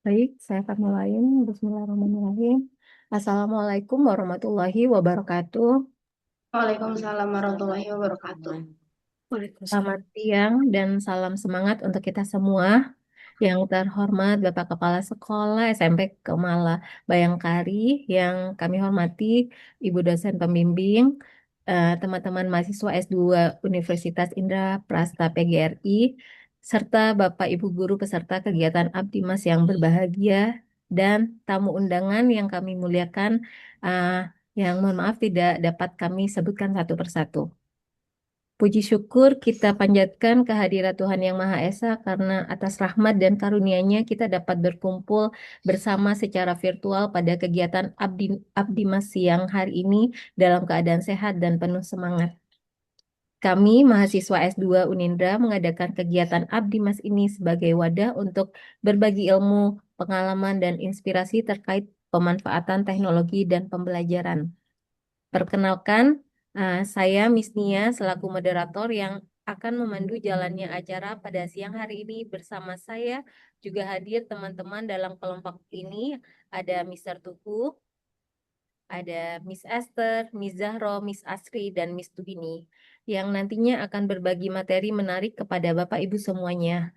Baik, saya akan mulai. Bismillahirrahmanirrahim. Assalamualaikum warahmatullahi wabarakatuh. Waalaikumsalam warahmatullahi wabarakatuh. Selamat siang dan salam semangat untuk kita semua. Yang terhormat Bapak Kepala Sekolah SMP Kemala Bayangkari, yang kami hormati Ibu dosen pembimbing, teman-teman mahasiswa S2 Universitas Indraprasta PGRI, serta Bapak Ibu guru peserta kegiatan Abdimas yang berbahagia, dan tamu undangan yang kami muliakan, eh, yang mohon maaf tidak dapat kami sebutkan satu persatu. Puji syukur kita panjatkan kehadirat Tuhan Yang Maha Esa karena atas rahmat dan karunia-Nya kita dapat berkumpul bersama secara virtual pada kegiatan Abdimas siang hari ini dalam keadaan sehat dan penuh semangat. Kami, mahasiswa S2 Unindra, mengadakan kegiatan Abdimas ini sebagai wadah untuk berbagi ilmu, pengalaman, dan inspirasi terkait pemanfaatan teknologi dan pembelajaran. Perkenalkan, saya Miss Nia selaku moderator yang akan memandu jalannya acara pada siang hari ini. Bersama saya juga hadir teman-teman dalam kelompok ini, ada Mr. Tuku, ada Miss Esther, Miss Zahro, Miss Asri, dan Miss Tuhini, yang nantinya akan berbagi materi menarik kepada Bapak Ibu semuanya.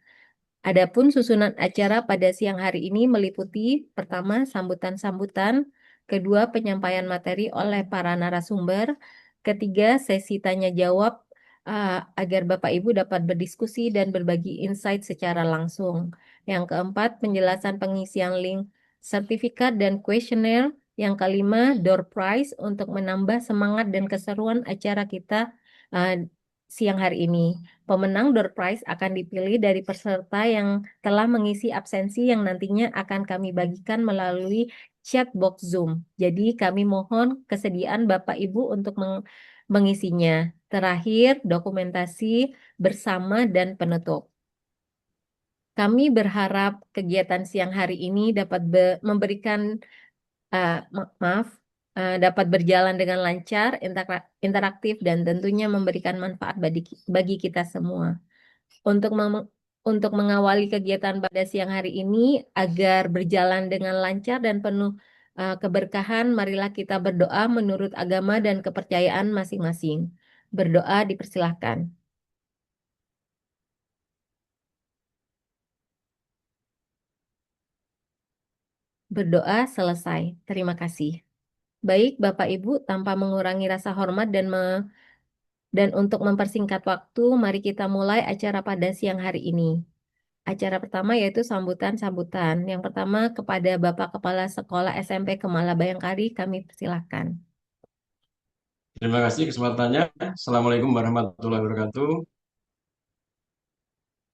Adapun susunan acara pada siang hari ini meliputi: pertama, sambutan-sambutan; kedua, penyampaian materi oleh para narasumber; ketiga, sesi tanya jawab, agar Bapak Ibu dapat berdiskusi dan berbagi insight secara langsung; yang keempat, penjelasan pengisian link sertifikat dan kuesioner; yang kelima, door prize untuk menambah semangat dan keseruan acara kita uh, siang hari ini. Pemenang door prize akan dipilih dari peserta yang telah mengisi absensi yang nantinya akan kami bagikan melalui chat box Zoom. Jadi kami mohon kesediaan Bapak Ibu untuk mengisinya. Terakhir, dokumentasi bersama dan penutup. Kami berharap kegiatan siang hari ini dapat memberikan, maaf, dapat berjalan dengan lancar, interaktif, dan tentunya memberikan manfaat bagi kita semua. Untuk untuk mengawali kegiatan pada siang hari ini agar berjalan dengan lancar dan penuh keberkahan, marilah kita berdoa menurut agama dan kepercayaan masing-masing. Berdoa dipersilahkan. Berdoa selesai. Terima kasih. Baik, Bapak Ibu, tanpa mengurangi rasa hormat dan untuk mempersingkat waktu, mari kita mulai acara pada siang hari ini. Acara pertama yaitu sambutan-sambutan. Yang pertama kepada Bapak Kepala Sekolah SMP Kemala Bayangkari, kami persilahkan. Terima kasih kesempatannya. Assalamualaikum warahmatullahi wabarakatuh.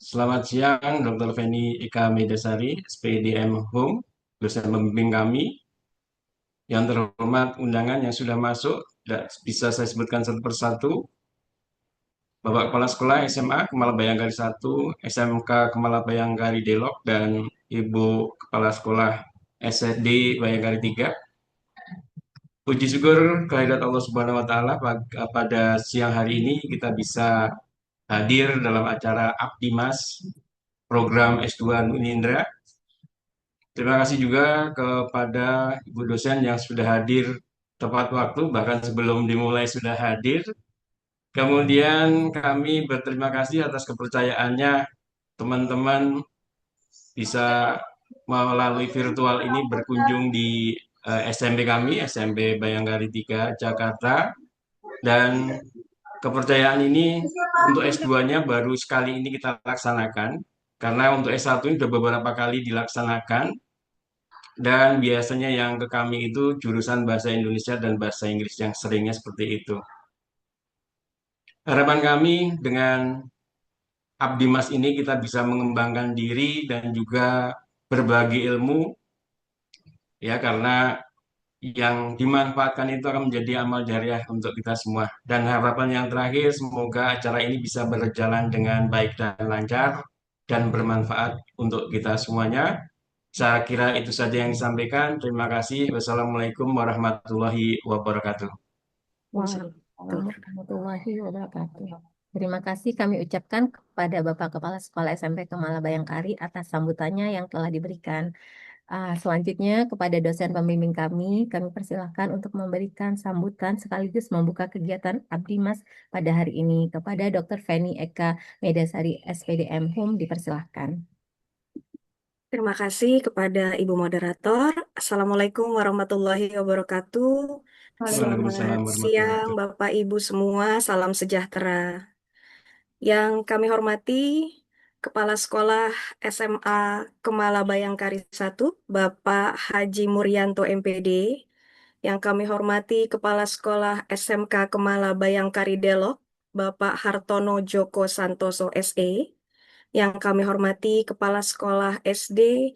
Selamat siang, Dr. Feni Eka Medasari, SPDM Home, dosen pembimbing kami. Yang terhormat undangan yang sudah masuk, bisa saya sebutkan satu persatu. Bapak Kepala Sekolah SMA Kemala Bayangkari 1, SMK Kemala Bayangkari Delok, dan Ibu Kepala Sekolah SD Bayangkari 3. Puji syukur kehadirat Allah Subhanahu wa Ta'ala, pada siang hari ini kita bisa hadir dalam acara Abdimas program S2 Unindra. Terima kasih juga kepada Ibu dosen yang sudah hadir tepat waktu, bahkan sebelum dimulai sudah hadir. Kemudian kami berterima kasih atas kepercayaannya teman-teman bisa melalui virtual ini berkunjung di SMP kami, SMP Bayangkari 3 Jakarta. Dan kepercayaan ini untuk S2-nya baru sekali ini kita laksanakan, karena untuk S1 ini sudah beberapa kali dilaksanakan, dan biasanya yang ke kami itu jurusan Bahasa Indonesia dan Bahasa Inggris yang seringnya seperti itu. Harapan kami dengan Abdimas ini kita bisa mengembangkan diri dan juga berbagi ilmu, ya, karena yang dimanfaatkan itu akan menjadi amal jariah untuk kita semua. Dan harapan yang terakhir, semoga acara ini bisa berjalan dengan baik dan lancar dan bermanfaat untuk kita semuanya. Saya kira itu saja yang disampaikan. Terima kasih. Wassalamualaikum warahmatullahi wabarakatuh. Waalaikumsalam warahmatullahi wabarakatuh. Terima kasih kami ucapkan kepada Bapak Kepala Sekolah SMP Kemala Bayangkari atas sambutannya yang telah diberikan. Selanjutnya kepada dosen pembimbing kami persilahkan untuk memberikan sambutan sekaligus membuka kegiatan Abdi Mas pada hari ini. Kepada Dr. Feni Eka Medasari SPDM Hum dipersilahkan. Terima kasih kepada Ibu Moderator. Assalamualaikum warahmatullahi wabarakatuh. Waalaikumsalam Selamat warahmatullahi siang, wabarakatuh. Bapak Ibu semua. Salam sejahtera. Yang kami hormati, Kepala Sekolah SMA Kemala Bayangkari 1, Bapak Haji Muryanto MPD. Yang kami hormati, Kepala Sekolah SMK Kemala Bayangkari Delok, Bapak Hartono Joko Santoso SE. Yang kami hormati, Kepala Sekolah SD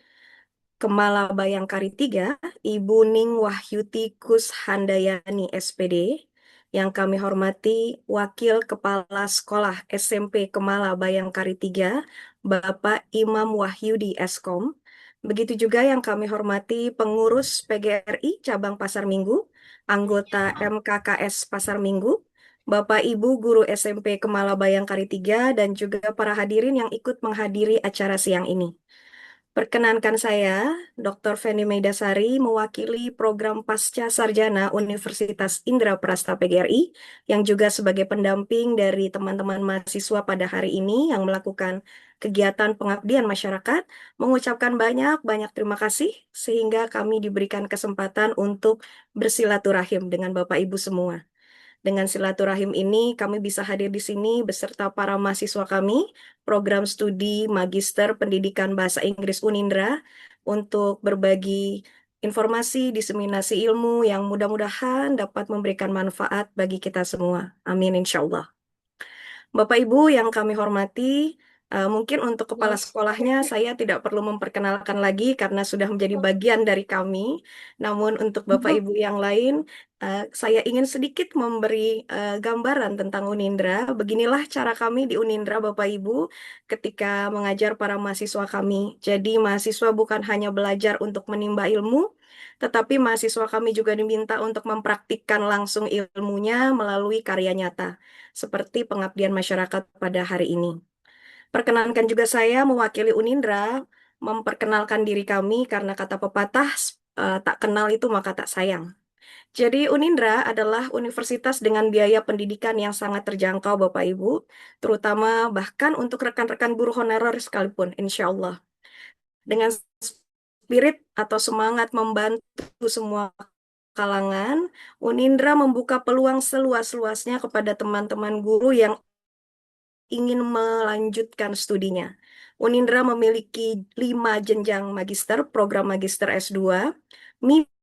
Kemala Bayangkari 3, Ibu Ning Wahyuti Kushandayani SPD. Yang kami hormati Wakil Kepala Sekolah SMP Kemala Bayangkari 3, Bapak Imam Wahyudi Eskom. Begitu juga yang kami hormati pengurus PGRI Cabang Pasar Minggu, anggota MKKS Pasar Minggu, Bapak Ibu Guru SMP Kemala Bayangkari 3, dan juga para hadirin yang ikut menghadiri acara siang ini. Perkenankan saya, Dr. Feni Meidasari, mewakili program Pasca Sarjana Universitas Indraprasta PGRI, yang juga sebagai pendamping dari teman-teman mahasiswa pada hari ini yang melakukan kegiatan pengabdian masyarakat, mengucapkan banyak-banyak terima kasih sehingga kami diberikan kesempatan untuk bersilaturahim dengan Bapak Ibu semua. Dengan silaturahim ini, kami bisa hadir di sini beserta para mahasiswa kami, program studi Magister Pendidikan Bahasa Inggris Unindra, untuk berbagi informasi, diseminasi ilmu yang mudah-mudahan dapat memberikan manfaat bagi kita semua. Amin, insya Allah. Bapak Ibu yang kami hormati, mungkin untuk kepala sekolahnya saya tidak perlu memperkenalkan lagi karena sudah menjadi bagian dari kami. Namun untuk Bapak Ibu yang lain, saya ingin sedikit memberi gambaran tentang Unindra. Beginilah cara kami di Unindra, Bapak Ibu, ketika mengajar para mahasiswa kami. Jadi mahasiswa bukan hanya belajar untuk menimba ilmu, tetapi mahasiswa kami juga diminta untuk mempraktikkan langsung ilmunya melalui karya nyata seperti pengabdian masyarakat pada hari ini. Perkenankan juga saya mewakili Unindra, memperkenalkan diri kami karena kata pepatah, tak kenal itu maka tak sayang. Jadi Unindra adalah universitas dengan biaya pendidikan yang sangat terjangkau Bapak Ibu, terutama bahkan untuk rekan-rekan guru honorer sekalipun, insya Allah. Dengan spirit atau semangat membantu semua kalangan, Unindra membuka peluang seluas-luasnya kepada teman-teman guru yang ingin melanjutkan studinya. Unindra memiliki 5 jenjang magister, program magister S2, MIPA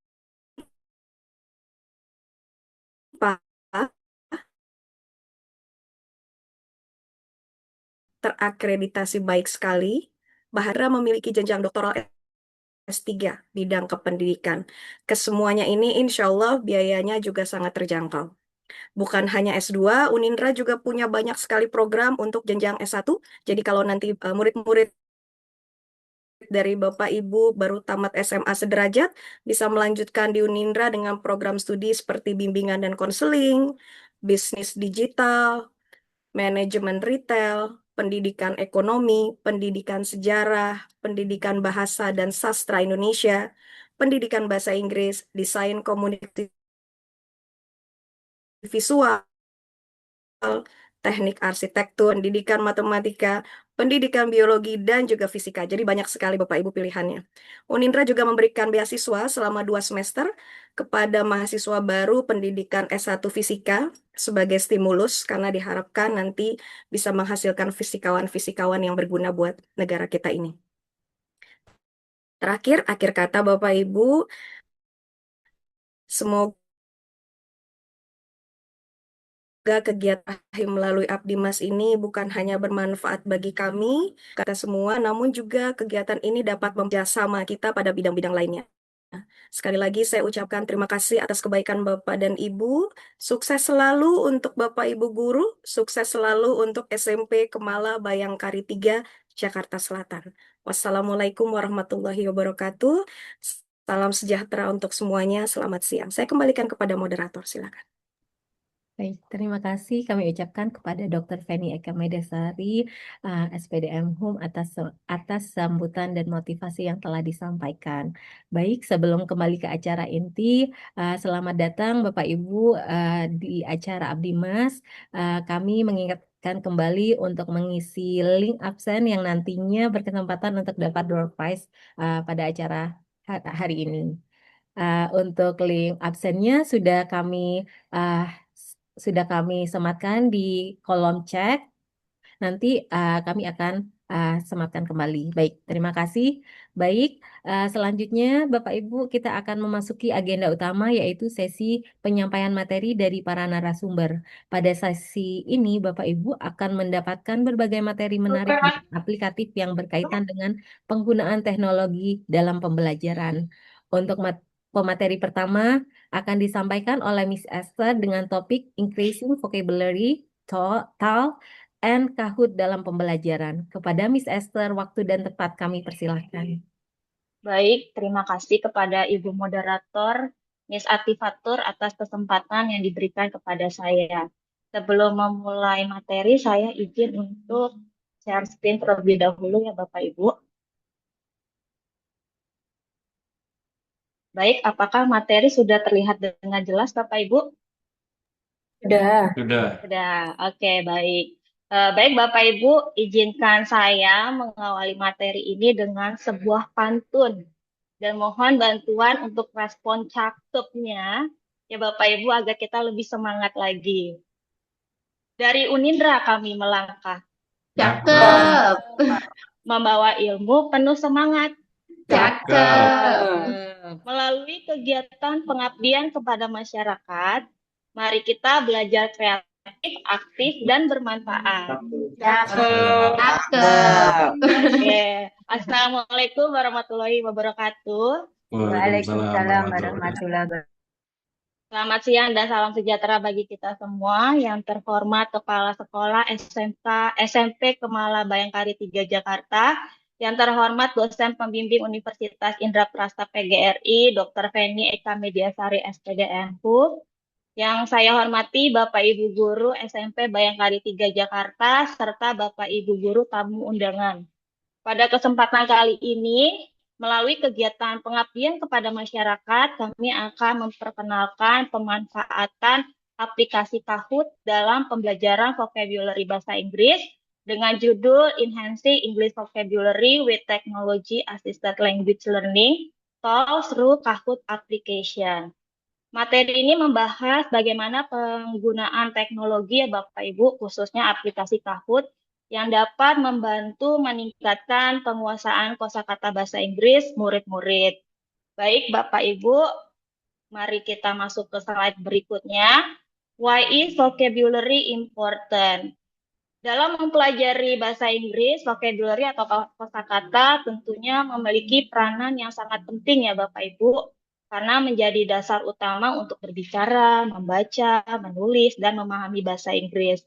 terakreditasi baik sekali, bahkan memiliki jenjang doktoral S3 bidang kependidikan. Kesemuanya ini insya Allah biayanya juga sangat terjangkau. Bukan hanya S2, Unindra juga punya banyak sekali program untuk jenjang S1. Jadi kalau nanti murid-murid dari Bapak Ibu baru tamat SMA sederajat, bisa melanjutkan di Unindra dengan program studi seperti bimbingan dan konseling, bisnis digital, manajemen retail, pendidikan ekonomi, pendidikan sejarah, pendidikan bahasa dan sastra Indonesia, pendidikan bahasa Inggris, desain komunikasi visual, teknik arsitektur, pendidikan matematika, pendidikan biologi, dan juga fisika. Jadi banyak sekali Bapak Ibu pilihannya. Unindra juga memberikan beasiswa selama 2 semester kepada mahasiswa baru pendidikan S1 Fisika sebagai stimulus karena diharapkan nanti bisa menghasilkan fisikawan-fisikawan yang berguna buat negara kita ini. Terakhir, akhir kata Bapak Ibu, semoga kegiatan melalui Abdimas ini bukan hanya bermanfaat bagi kami, kata semua, namun juga kegiatan ini dapat memjasama kita pada bidang-bidang lainnya. Sekali lagi saya ucapkan terima kasih atas kebaikan Bapak dan Ibu. Sukses selalu untuk Bapak Ibu guru, sukses selalu untuk SMP Kemala Bayangkari 3, Jakarta Selatan. Wassalamualaikum warahmatullahi wabarakatuh. Salam sejahtera untuk semuanya. Selamat siang. Saya kembalikan kepada moderator, silakan. Baik, terima kasih kami ucapkan kepada Dr. Feni Eka Medasari, SPDM Hum atas sambutan dan motivasi yang telah disampaikan. Baik, sebelum kembali ke acara inti, selamat datang Bapak Ibu di acara Abdi Mas. Kami mengingatkan kembali untuk mengisi link absen yang nantinya berkesempatan untuk dapat door prize pada acara hari ini. Untuk link absennya uh, sudah kami sematkan di kolom chat. Nanti kami akan sematkan kembali. Baik, terima kasih. Baik, selanjutnya Bapak Ibu kita akan memasuki agenda utama yaitu sesi penyampaian materi dari para narasumber. Pada sesi ini Bapak Ibu akan mendapatkan berbagai materi menarik dan aplikatif yang berkaitan dengan penggunaan teknologi dalam pembelajaran. Untuk pemateri pertama akan disampaikan oleh Miss Esther dengan topik Increasing Vocabulary, TOEFL, and Kahoot dalam pembelajaran. Kepada Miss Esther, waktu dan tempat kami persilahkan. Baik, terima kasih kepada Ibu Moderator, Miss Atifatur atas kesempatan yang diberikan kepada saya. Sebelum memulai materi, saya izin untuk share screen terlebih dahulu ya Bapak Ibu. Baik, apakah materi sudah terlihat dengan jelas Bapak Ibu? Sudah. Sudah, oke, baik. Baik Bapak Ibu, izinkan saya mengawali materi ini dengan sebuah pantun. Dan mohon bantuan untuk respon cakepnya, ya Bapak Ibu, agar kita lebih semangat lagi. Dari Unindra kami melangkah. Cakep. Membawa ilmu penuh semangat. Cakep. Melalui kegiatan pengabdian kepada masyarakat, mari kita belajar kreatif, aktif, dan bermanfaat. Cakep. Oke. Assalamualaikum warahmatullahi wabarakatuh. Waalaikumsalam warahmatullahi wabarakatuh. Selamat siang dan salam sejahtera bagi kita semua. Yang terhormat Kepala Sekolah SMP Kemala Bayangkari 3 Jakarta. Yang terhormat dosen pembimbing Universitas Indra Prasta PGRI, Dr. Feni Eka Mediasari SPDM HUM. Yang saya hormati Bapak Ibu Guru SMP Bayangkari 3 Jakarta, serta Bapak Ibu Guru tamu undangan. Pada kesempatan kali ini, melalui kegiatan pengabdian kepada masyarakat, kami akan memperkenalkan pemanfaatan aplikasi Kahoot dalam pembelajaran vocabulary bahasa Inggris dengan judul Enhancing English Vocabulary with Technology Assisted Language Learning tools through Kahoot application. Materi ini membahas bagaimana penggunaan teknologi ya Bapak Ibu, khususnya aplikasi Kahoot yang dapat membantu meningkatkan penguasaan kosakata bahasa Inggris murid-murid. Baik Bapak Ibu, mari kita masuk ke slide berikutnya. Why is vocabulary important? Dalam mempelajari bahasa Inggris, vocabulary atau kosakata tentunya memiliki peranan yang sangat penting ya Bapak Ibu, karena menjadi dasar utama untuk berbicara, membaca, menulis, dan memahami bahasa Inggris.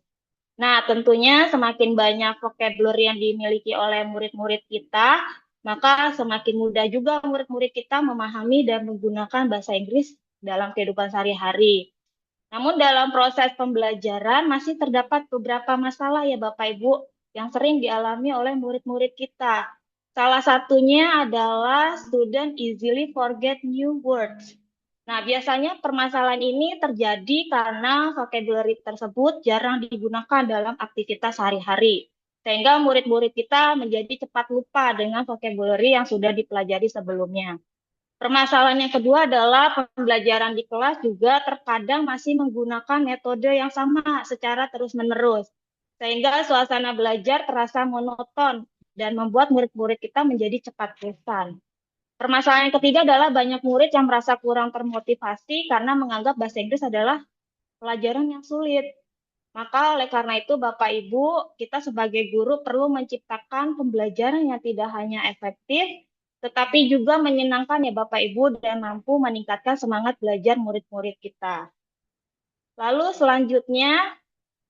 Nah, tentunya semakin banyak vocabulary yang dimiliki oleh murid-murid kita, maka semakin mudah juga murid-murid kita memahami dan menggunakan bahasa Inggris dalam kehidupan sehari-hari. Namun dalam proses pembelajaran masih terdapat beberapa masalah ya Bapak Ibu yang sering dialami oleh murid-murid kita. Salah satunya adalah student easily forget new words. Nah, biasanya permasalahan ini terjadi karena vocabulary tersebut jarang digunakan dalam aktivitas sehari-hari. Sehingga murid-murid kita menjadi cepat lupa dengan vocabulary yang sudah dipelajari sebelumnya. Permasalahan yang kedua adalah pembelajaran di kelas juga terkadang masih menggunakan metode yang sama secara terus-menerus. Sehingga suasana belajar terasa monoton dan membuat murid-murid kita menjadi cepat bosan. Permasalahan yang ketiga adalah banyak murid yang merasa kurang termotivasi karena menganggap bahasa Inggris adalah pelajaran yang sulit. Maka oleh karena itu Bapak Ibu, kita sebagai guru perlu menciptakan pembelajaran yang tidak hanya efektif, tetapi juga menyenangkan ya Bapak Ibu dan mampu meningkatkan semangat belajar murid-murid kita. Lalu selanjutnya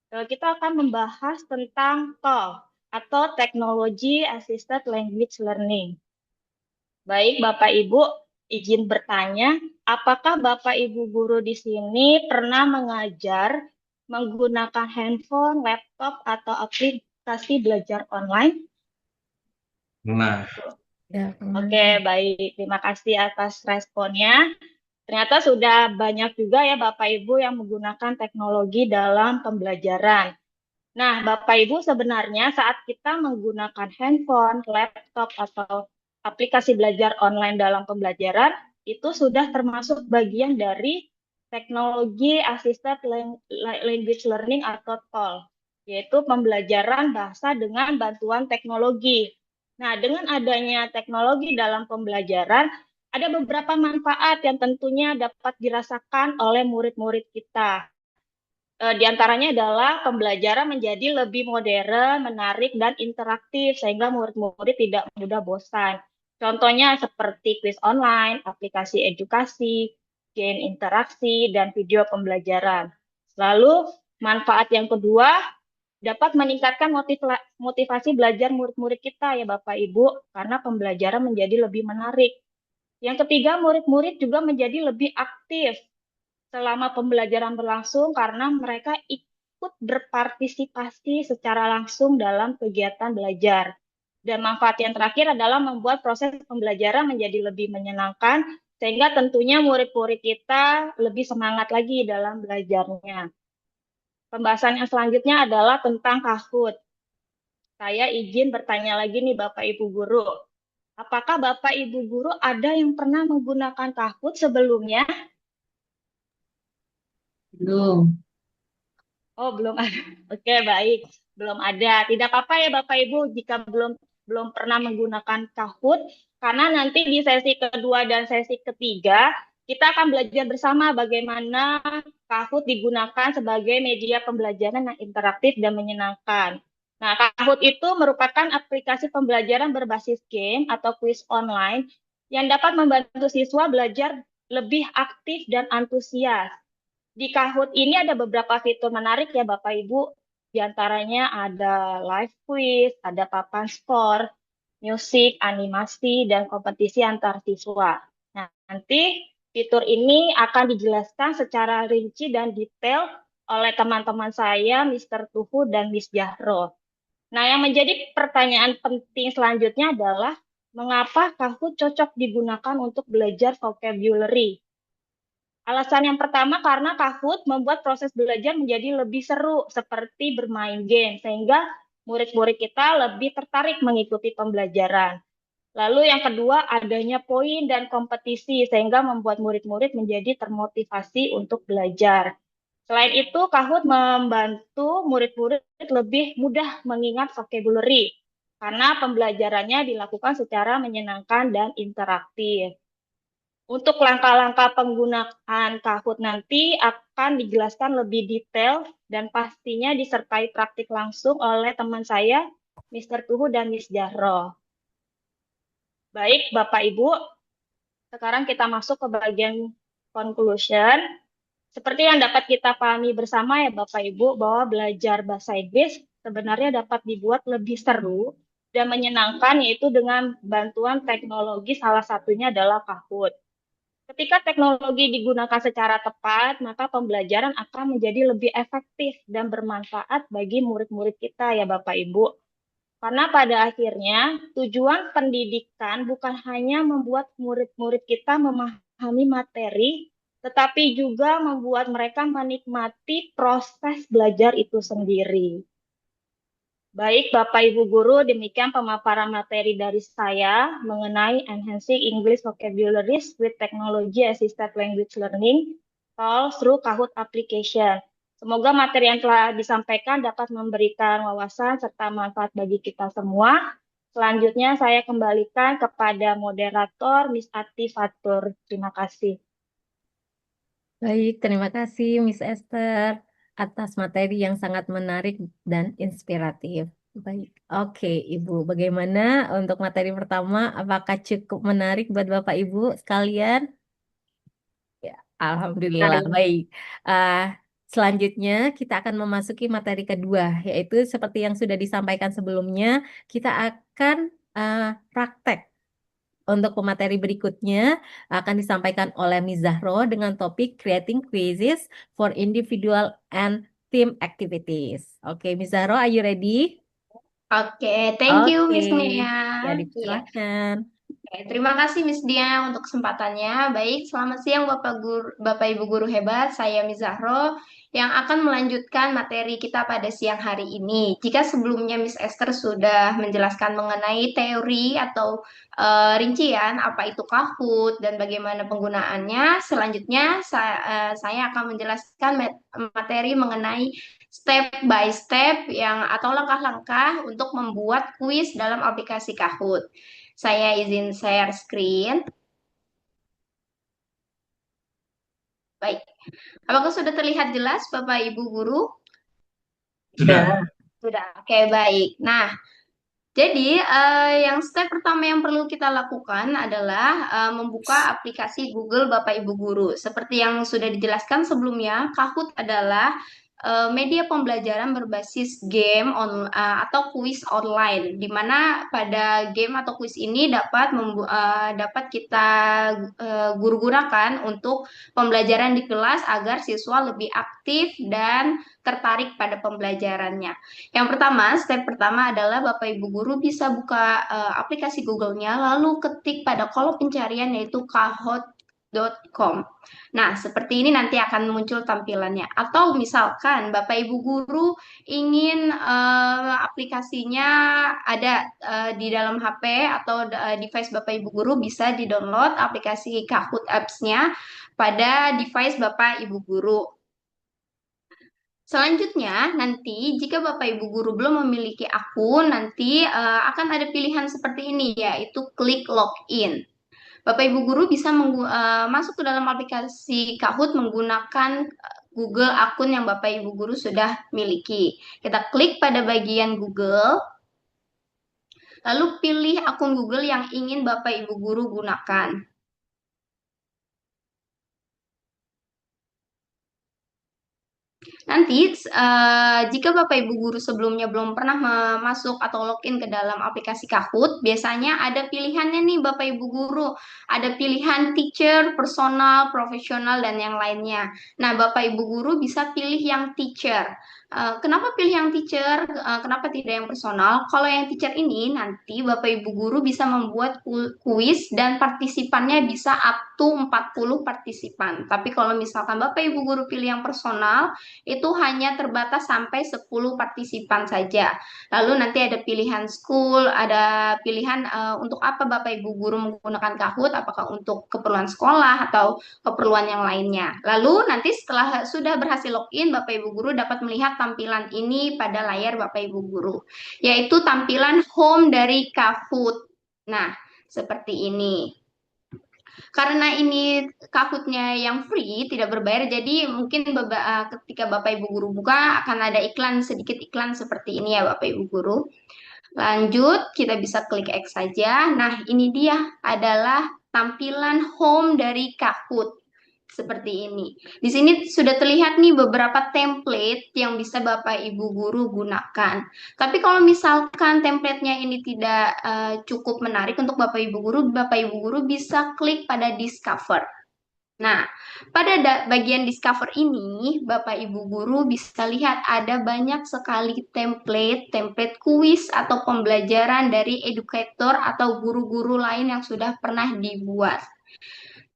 kita akan membahas tentang TOEFL atau Technology Assisted Language Learning. Baik, Bapak Ibu, izin bertanya, apakah Bapak Ibu guru di sini pernah mengajar menggunakan handphone, laptop, atau aplikasi belajar online? Nah, Ya, Oke, baik. Terima kasih atas responnya. Ternyata sudah banyak juga ya Bapak Ibu yang menggunakan teknologi dalam pembelajaran. Nah, Bapak Ibu sebenarnya saat kita menggunakan handphone, laptop, atau aplikasi belajar online dalam pembelajaran, itu sudah termasuk bagian dari teknologi Assisted Language Learning atau TOL, yaitu pembelajaran bahasa dengan bantuan teknologi. Nah, dengan adanya teknologi dalam pembelajaran, ada beberapa manfaat yang tentunya dapat dirasakan oleh murid-murid kita. Di antaranya adalah pembelajaran menjadi lebih modern, menarik, dan interaktif, sehingga murid-murid tidak mudah bosan. Contohnya seperti kuis online, aplikasi edukasi, game interaksi, dan video pembelajaran. Lalu, manfaat yang kedua, dapat meningkatkan motivasi belajar murid-murid kita ya Bapak Ibu, karena pembelajaran menjadi lebih menarik. Yang ketiga, murid-murid juga menjadi lebih aktif selama pembelajaran berlangsung karena mereka ikut berpartisipasi secara langsung dalam kegiatan belajar. Dan manfaat yang terakhir adalah membuat proses pembelajaran menjadi lebih menyenangkan, sehingga tentunya murid-murid kita lebih semangat lagi dalam belajarnya. Pembahasan yang selanjutnya adalah tentang Kahoot. Saya izin bertanya lagi nih Bapak Ibu Guru. Apakah Bapak Ibu Guru ada yang pernah menggunakan Kahoot sebelumnya? Belum. Oh, belum ada. Oke, baik. Belum ada. Tidak apa-apa ya Bapak Ibu jika belum pernah menggunakan Kahoot, karena nanti di sesi kedua dan sesi ketiga kita akan belajar bersama bagaimana Kahoot digunakan sebagai media pembelajaran yang interaktif dan menyenangkan. Nah, Kahoot itu merupakan aplikasi pembelajaran berbasis game atau kuis online yang dapat membantu siswa belajar lebih aktif dan antusias. Di Kahoot ini ada beberapa fitur menarik ya Bapak Ibu. Di antaranya ada live quiz, ada papan skor, musik, animasi, dan kompetisi antar siswa. Nah, nanti fitur ini akan dijelaskan secara rinci dan detail oleh teman-teman saya, Mr. Tuhu dan Miss Jahro. Nah, yang menjadi pertanyaan penting selanjutnya adalah mengapa Kahoot cocok digunakan untuk belajar vocabulary? Alasan yang pertama karena Kahoot membuat proses belajar menjadi lebih seru seperti bermain game, sehingga murid-murid kita lebih tertarik mengikuti pembelajaran. Lalu yang kedua, adanya poin dan kompetisi, sehingga membuat murid-murid menjadi termotivasi untuk belajar. Selain itu, Kahoot membantu murid-murid lebih mudah mengingat vocabulary, karena pembelajarannya dilakukan secara menyenangkan dan interaktif. Untuk langkah-langkah penggunaan Kahoot nanti akan dijelaskan lebih detail dan pastinya disertai praktik langsung oleh teman saya, Mr. Tuhu dan Miss Jahro. Baik, Bapak Ibu, sekarang kita masuk ke bagian conclusion. Seperti yang dapat kita pahami bersama ya Bapak Ibu, bahwa belajar bahasa Inggris sebenarnya dapat dibuat lebih seru dan menyenangkan, yaitu dengan bantuan teknologi, salah satunya adalah Kahoot. Ketika teknologi digunakan secara tepat, maka pembelajaran akan menjadi lebih efektif dan bermanfaat bagi murid-murid kita ya Bapak Ibu. Karena pada akhirnya tujuan pendidikan bukan hanya membuat murid-murid kita memahami materi, tetapi juga membuat mereka menikmati proses belajar itu sendiri. Baik, Bapak Ibu Guru, demikian pemaparan materi dari saya mengenai Enhancing English Vocabularies with Technology Assisted Language Learning TOL through Kahoot Application. Semoga materi yang telah disampaikan dapat memberikan wawasan serta manfaat bagi kita semua. Selanjutnya saya kembalikan kepada moderator Miss Ati Fatur. Terima kasih. Baik, terima kasih Miss Esther atas materi yang sangat menarik dan inspiratif. Baik, oke Ibu, bagaimana untuk materi pertama? Apakah cukup menarik buat Bapak Ibu sekalian? Ya, Alhamdulillah. Baik. Ah, selanjutnya kita akan memasuki materi kedua, yaitu seperti yang sudah disampaikan sebelumnya, kita akan praktek. Untuk pemateri berikutnya akan disampaikan oleh Miss Zahro dengan topik Creating Quizzes for Individual and team activities. Oke, Miss Zaro, are you ready? Oke, thank you Oke, Miss Nia. ya Iya. dipersilahkan. Oke, terima kasih Miss Dia untuk kesempatannya. Baik, selamat siang Bapak Ibu guru hebat. Saya Miss Zahro yang akan melanjutkan materi kita pada siang hari ini. Jika sebelumnya Miss Esther sudah menjelaskan mengenai teori atau rincian apa itu Kahoot dan bagaimana penggunaannya, selanjutnya saya akan menjelaskan materi mengenai step by step yang atau langkah-langkah untuk membuat kuis dalam aplikasi Kahoot. Saya izin share screen. Baik. Apakah sudah terlihat jelas Bapak Ibu guru? Sudah. Sudah. Oke, baik. Nah, jadi yang step pertama yang perlu kita lakukan adalah membuka aplikasi Google Bapak Ibu guru. Seperti yang sudah dijelaskan sebelumnya, Kahoot adalah media pembelajaran berbasis game atau kuis online, di mana pada game atau kuis ini dapat kita guru-gunakan untuk pembelajaran di kelas agar siswa lebih aktif dan tertarik pada pembelajarannya. Yang pertama, step pertama adalah Bapak Ibu guru bisa buka aplikasi Google-nya, lalu ketik pada kolom pencarian yaitu kahoot.com. Nah, seperti ini nanti akan muncul tampilannya. Atau misalkan Bapak Ibu guru ingin aplikasinya ada di dalam HP atau device Bapak Ibu guru, bisa di-download aplikasi Kahoot Apps-nya pada device Bapak Ibu guru. Selanjutnya, nanti jika Bapak Ibu guru belum memiliki akun, nanti akan ada pilihan seperti ini, yaitu klik login. Bapak Ibu guru bisa masuk ke dalam aplikasi Kahoot menggunakan Google akun yang Bapak Ibu guru sudah miliki. Kita klik pada bagian Google, lalu pilih akun Google yang ingin Bapak Ibu guru gunakan. Nanti, jika Bapak Ibu guru sebelumnya belum pernah masuk atau login ke dalam aplikasi Kahoot, biasanya ada pilihannya nih Bapak Ibu guru. Ada pilihan teacher, personal, profesional, dan yang lainnya. Nah, Bapak Ibu guru bisa pilih yang teacher. Kenapa pilih yang teacher? Kenapa tidak yang personal? Kalau yang teacher ini, nanti Bapak Ibu guru bisa membuat kuis dan partisipannya bisa up to 40 partisipan. Tapi kalau misalkan Bapak Ibu guru pilih yang personal, itu hanya terbatas sampai 10 partisipan saja. Lalu nanti ada pilihan school, ada pilihan untuk apa Bapak Ibu guru menggunakan Kahoot, apakah untuk keperluan sekolah atau keperluan yang lainnya. Lalu nanti setelah sudah berhasil login, Bapak Ibu guru dapat melihat tampilan ini pada layar Bapak Ibu guru, yaitu tampilan home dari Kahoot. Nah, seperti ini. Karena ini Kahoot-nya yang free, tidak berbayar, jadi mungkin ketika Bapak Ibu guru buka akan ada iklan, sedikit iklan seperti ini ya Bapak Ibu guru. Lanjut, kita bisa klik X saja. Nah, ini dia adalah tampilan home dari Kahoot. Seperti ini. Di sini sudah terlihat nih beberapa template yang bisa Bapak Ibu guru gunakan. Tapi kalau misalkan template-nya ini tidak cukup menarik untuk Bapak Ibu guru bisa klik pada Discover. Nah, pada bagian Discover ini, Bapak Ibu guru bisa lihat ada banyak sekali template kuis atau pembelajaran dari edukator atau guru-guru lain yang sudah pernah dibuat.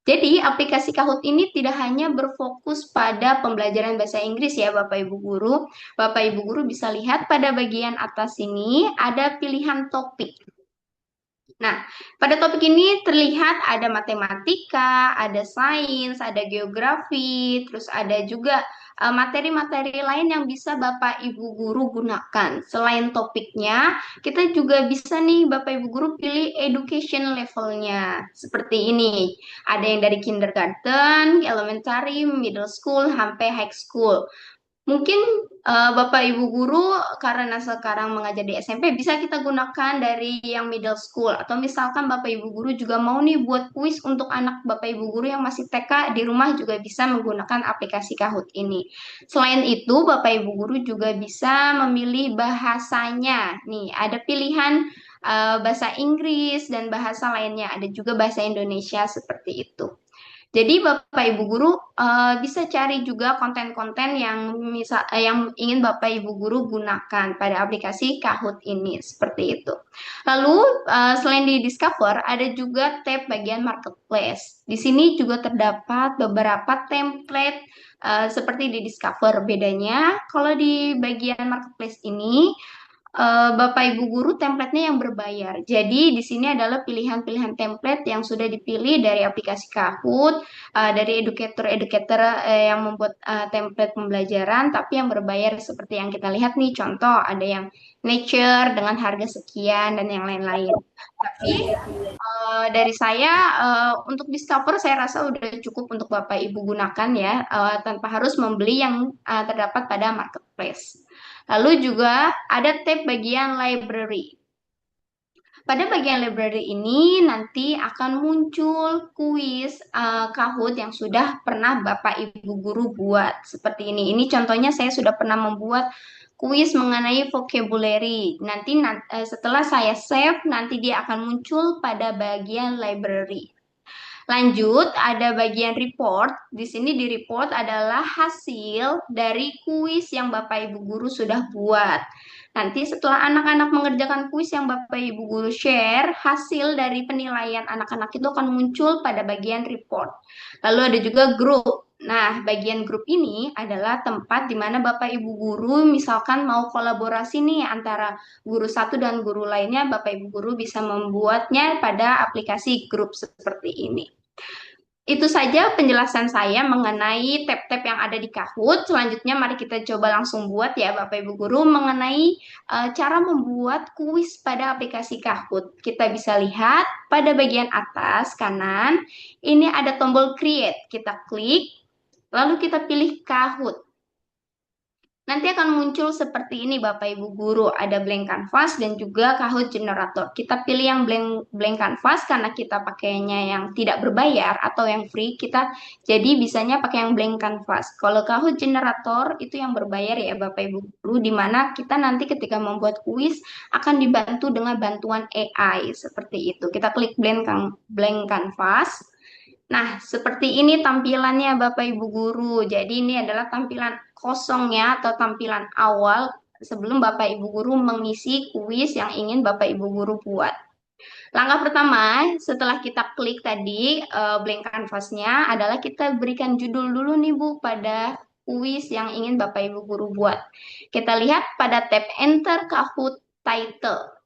Jadi, aplikasi Kahoot ini tidak hanya berfokus pada pembelajaran bahasa Inggris ya Bapak Ibu guru. Bapak Ibu guru bisa lihat pada bagian atas ini ada pilihan topik. Nah, pada topik ini terlihat ada matematika, ada sains, ada geografi, terus ada juga materi-materi lain yang bisa Bapak Ibu guru gunakan. Selain topiknya, kita juga bisa nih Bapak Ibu guru pilih education levelnya. Seperti ini. Ada yang dari kindergarten, elementary, middle school, sampai high school. Mungkin Bapak Ibu guru karena sekarang mengajar di SMP bisa kita gunakan dari yang middle school, atau misalkan Bapak Ibu guru juga mau nih buat kuis untuk anak Bapak Ibu guru yang masih TK di rumah juga bisa menggunakan aplikasi Kahoot ini. Selain itu Bapak Ibu guru juga bisa memilih bahasanya. Nih ada pilihan bahasa Inggris dan bahasa lainnya, ada juga bahasa Indonesia seperti itu. Jadi Bapak Ibu Guru bisa cari juga konten-konten yang ingin Bapak Ibu Guru gunakan pada aplikasi Kahoot ini seperti itu. Lalu selain di Discover ada juga tab bagian Marketplace. Di sini juga terdapat beberapa template seperti di Discover. Bedanya kalau di bagian Marketplace ini Bapak Ibu Guru templatenya yang berbayar. Jadi di sini adalah pilihan-pilihan template yang sudah dipilih dari aplikasi Kahoot, dari educator-educator yang membuat template pembelajaran, tapi yang berbayar seperti yang kita lihat nih, contoh ada yang nature dengan harga sekian dan yang lain-lain. Tapi dari saya untuk Discover saya rasa udah cukup untuk Bapak Ibu gunakan ya, tanpa harus membeli yang terdapat pada marketplace. Lalu juga ada tab bagian library. Pada bagian library ini nanti akan muncul kuis Kahoot yang sudah pernah Bapak Ibu Guru buat seperti ini. Ini contohnya saya sudah pernah membuat kuis mengenai vocabulary. Nanti setelah saya save, nanti dia akan muncul pada bagian library. Lanjut, ada bagian report. Di sini di report adalah hasil dari kuis yang Bapak Ibu Guru sudah buat. Nanti setelah anak-anak mengerjakan kuis yang Bapak Ibu Guru share, hasil dari penilaian anak-anak itu akan muncul pada bagian report. Lalu ada juga grup. Nah, bagian grup ini adalah tempat di mana Bapak Ibu Guru misalkan mau kolaborasi nih antara guru satu dan guru lainnya, Bapak Ibu Guru bisa membuatnya pada aplikasi grup seperti ini. Itu saja penjelasan saya mengenai tab-tab yang ada di Kahoot. Selanjutnya mari kita coba langsung buat ya Bapak Ibu Guru mengenai cara membuat kuis pada aplikasi Kahoot. Kita bisa lihat pada bagian atas kanan, ini ada tombol create. Kita klik, lalu kita pilih Kahoot. Nanti akan muncul seperti ini Bapak Ibu Guru, ada blank canvas dan juga Kahoot generator. Kita pilih yang blank canvas karena kita pakainya yang tidak berbayar atau yang free, kita jadi bisanya pakai yang blank canvas. Kalau Kahoot generator itu yang berbayar ya Bapak Ibu Guru, di mana kita nanti ketika membuat kuis akan dibantu dengan bantuan AI seperti itu. Kita klik blank canvas. Nah, seperti ini tampilannya Bapak Ibu Guru. Jadi ini adalah tampilan kosongnya atau tampilan awal sebelum Bapak Ibu Guru mengisi kuis yang ingin Bapak Ibu Guru buat. Langkah pertama, setelah kita klik tadi blank canvasnya adalah kita berikan judul dulu nih Bu pada kuis yang ingin Bapak Ibu Guru buat. Kita lihat pada tab Enter Kahoot Title.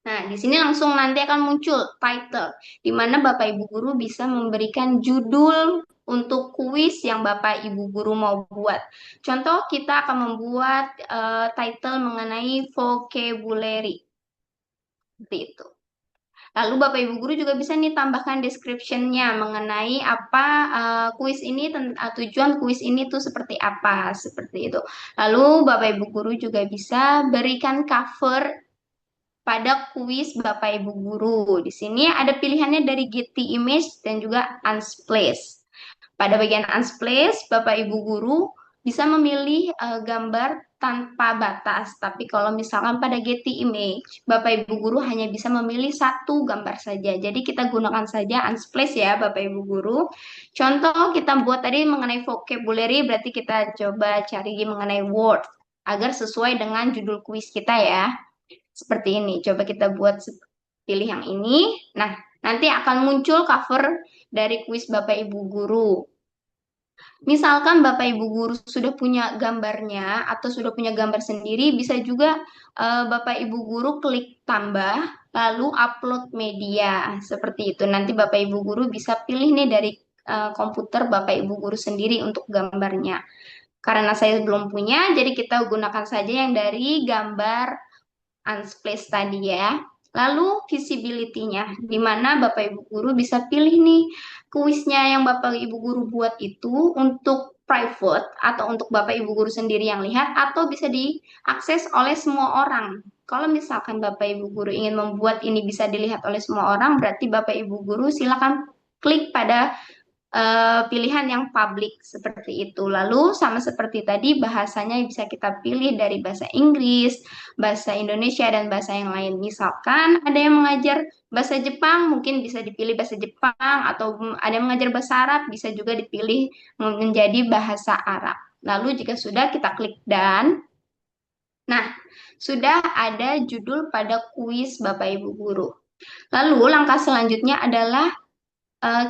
Nah, di sini langsung nanti akan muncul title, di mana Bapak Ibu Guru bisa memberikan judul untuk kuis yang Bapak Ibu Guru mau buat. Contoh, kita akan membuat title mengenai vocabulary. Seperti itu. Lalu Bapak Ibu Guru juga bisa nih tambahkan description-nya mengenai apa kuis ini, tujuan kuis ini tuh seperti apa, seperti itu. Lalu Bapak Ibu Guru juga bisa berikan cover pada kuis Bapak Ibu Guru. Di sini ada pilihannya dari Getty Image dan juga Unsplash. Pada bagian Unsplash, Bapak Ibu Guru bisa memilih gambar tanpa batas. Tapi kalau misalkan pada Getty Image, Bapak Ibu Guru hanya bisa memilih satu gambar saja. Jadi kita gunakan saja Unsplash ya Bapak Ibu Guru. Contoh kita buat tadi mengenai vocabulary, berarti kita coba cari mengenai word agar sesuai dengan judul kuis kita ya. Seperti ini. Coba kita buat pilih yang ini. Nah, nanti akan muncul cover dari kuis Bapak Ibu Guru. Misalkan Bapak Ibu Guru sudah punya gambarnya atau sudah punya gambar sendiri, bisa juga Bapak Ibu Guru klik tambah, lalu upload media. Seperti itu. Nanti Bapak Ibu Guru bisa pilih nih dari komputer Bapak Ibu Guru sendiri untuk gambarnya. Karena saya belum punya, jadi kita gunakan saja yang dari gambar Unsplash tadi ya. Lalu visibility-nya, di mana Bapak Ibu Guru bisa pilih nih kuisnya yang Bapak Ibu Guru buat itu untuk private atau untuk Bapak Ibu Guru sendiri yang lihat atau bisa diakses oleh semua orang. Kalau misalkan Bapak Ibu Guru ingin membuat ini bisa dilihat oleh semua orang, berarti Bapak Ibu Guru silakan klik pada pilihan yang publik seperti itu. Lalu sama seperti tadi bahasanya bisa kita pilih dari bahasa Inggris, bahasa Indonesia dan bahasa yang lain. Misalkan ada yang mengajar bahasa Jepang, mungkin bisa dipilih bahasa Jepang atau ada yang mengajar bahasa Arab, bisa juga dipilih menjadi bahasa Arab. Lalu jika sudah kita klik done. Nah, sudah ada judul pada kuis Bapak Ibu guru. Lalu langkah selanjutnya adalah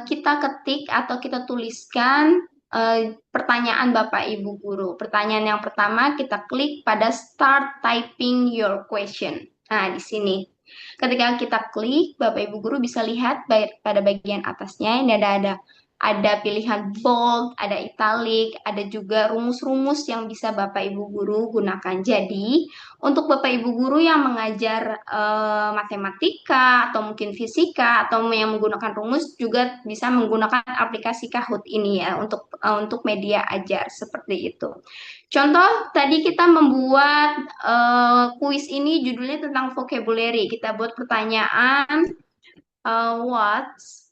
kita ketik atau kita tuliskan pertanyaan Bapak Ibu guru. Pertanyaan yang pertama kita klik pada start typing your question. Nah, di sini. Ketika kita klik, Bapak Ibu guru bisa lihat pada bagian atasnya ini ada pilihan bold, ada italic, ada juga rumus-rumus yang bisa Bapak Ibu guru gunakan. Jadi, untuk Bapak Ibu guru yang mengajar matematika atau mungkin fisika atau yang menggunakan rumus juga bisa menggunakan aplikasi Kahoot ini ya untuk media ajar seperti itu. Contoh tadi kita membuat kuis ini judulnya tentang vocabulary. Kita buat pertanyaan what's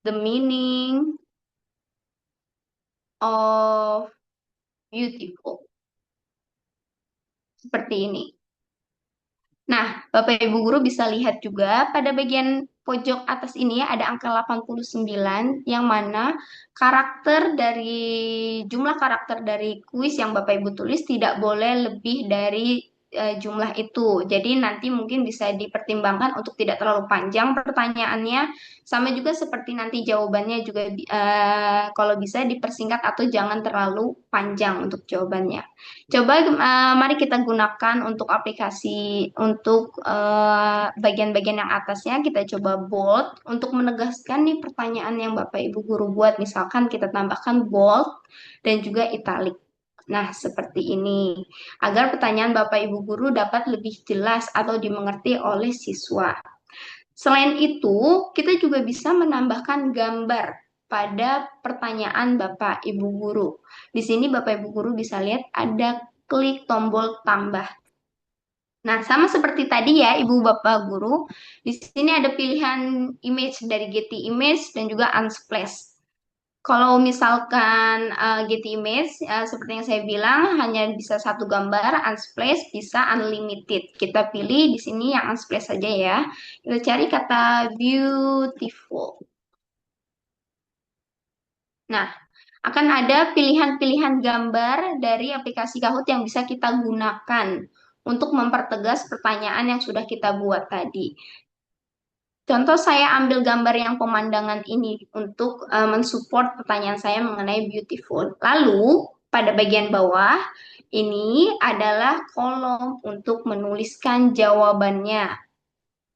the meaning of beautiful. Seperti ini. Nah, Bapak Ibu guru bisa lihat juga pada bagian pojok atas ini ada angka 89 yang mana jumlah karakter dari kuis yang Bapak Ibu tulis tidak boleh lebih dari jumlah itu. Jadi nanti mungkin bisa dipertimbangkan untuk tidak terlalu panjang pertanyaannya, sama juga seperti nanti jawabannya juga kalau bisa dipersingkat atau jangan terlalu panjang untuk jawabannya. Coba mari kita gunakan untuk aplikasi untuk bagian-bagian yang atasnya kita coba bold untuk menegaskan nih pertanyaan yang Bapak Ibu guru buat. Misalkan kita tambahkan bold dan juga italic. Nah, seperti ini. Agar pertanyaan Bapak Ibu guru dapat lebih jelas atau dimengerti oleh siswa. Selain itu, kita juga bisa menambahkan gambar pada pertanyaan Bapak Ibu guru. Di sini Bapak Ibu guru bisa lihat ada klik tombol tambah. Nah, sama seperti tadi ya Ibu Bapak guru, di sini ada pilihan image dari Getty Image dan juga Unsplash. Kalau misalkan Getty Image, seperti yang saya bilang, hanya bisa satu gambar, Unsplash bisa unlimited. Kita pilih di sini yang Unsplash saja ya. Kita cari kata beautiful. Nah, akan ada pilihan-pilihan gambar dari aplikasi Kahoot yang bisa kita gunakan untuk mempertegas pertanyaan yang sudah kita buat tadi. Contoh saya ambil gambar yang pemandangan ini untuk mensupport pertanyaan saya mengenai beautiful. Lalu pada bagian bawah ini adalah kolom untuk menuliskan jawabannya.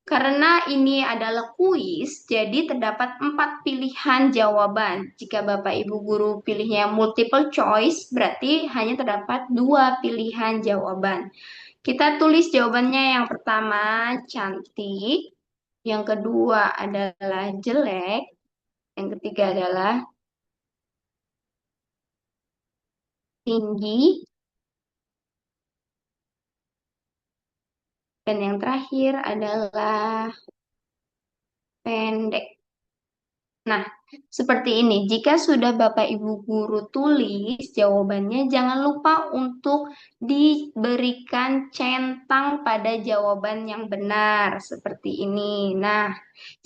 Karena ini adalah kuis, jadi terdapat 4 pilihan jawaban. Jika Bapak Ibu guru pilihnya multiple choice, berarti hanya terdapat 2 pilihan jawaban. Kita tulis jawabannya yang pertama cantik, yang kedua adalah jelek, yang ketiga adalah tinggi, dan yang terakhir adalah pendek. Nah, seperti ini. Jika sudah Bapak Ibu guru tulis jawabannya, jangan lupa untuk diberikan centang pada jawaban yang benar, seperti ini. Nah,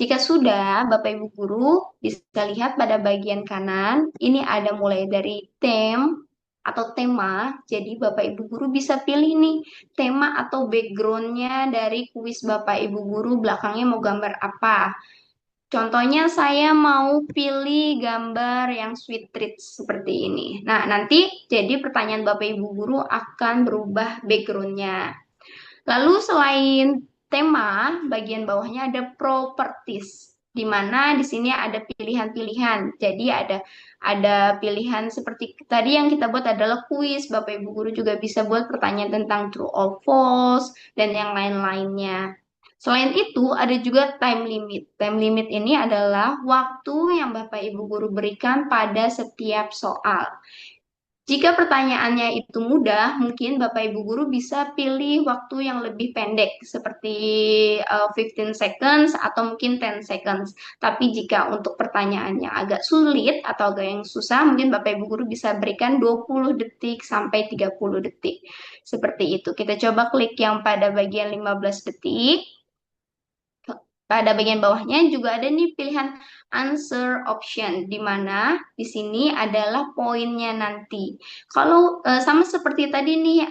jika sudah, Bapak Ibu guru bisa lihat pada bagian kanan, ini ada mulai dari atau tema. Jadi Bapak Ibu guru bisa pilih nih tema atau backgroundnya dari kuis Bapak Ibu guru, belakangnya mau gambar apa. Contohnya saya mau pilih gambar yang sweet treat seperti ini. Nah, nanti jadi pertanyaan Bapak Ibu guru akan berubah backgroundnya. Lalu selain tema, bagian bawahnya ada properties, di mana di sini ada pilihan-pilihan. Jadi ada pilihan seperti tadi yang kita buat adalah kuis. Bapak Ibu guru juga bisa buat pertanyaan tentang true or false dan yang lain-lainnya. Selain itu, ada juga time limit. Time limit ini adalah waktu yang Bapak Ibu guru berikan pada setiap soal. Jika pertanyaannya itu mudah, mungkin Bapak Ibu Guru bisa pilih waktu yang lebih pendek, seperti 15 seconds atau mungkin 10 seconds. Tapi jika untuk pertanyaannya agak sulit atau agak yang susah, mungkin Bapak Ibu Guru bisa berikan 20 detik sampai 30 detik. Seperti itu. Kita coba klik yang pada bagian 15 detik. Pada bagian bawahnya juga ada nih pilihan answer option, di mana di sini adalah poinnya nanti. Kalau sama seperti tadi nih,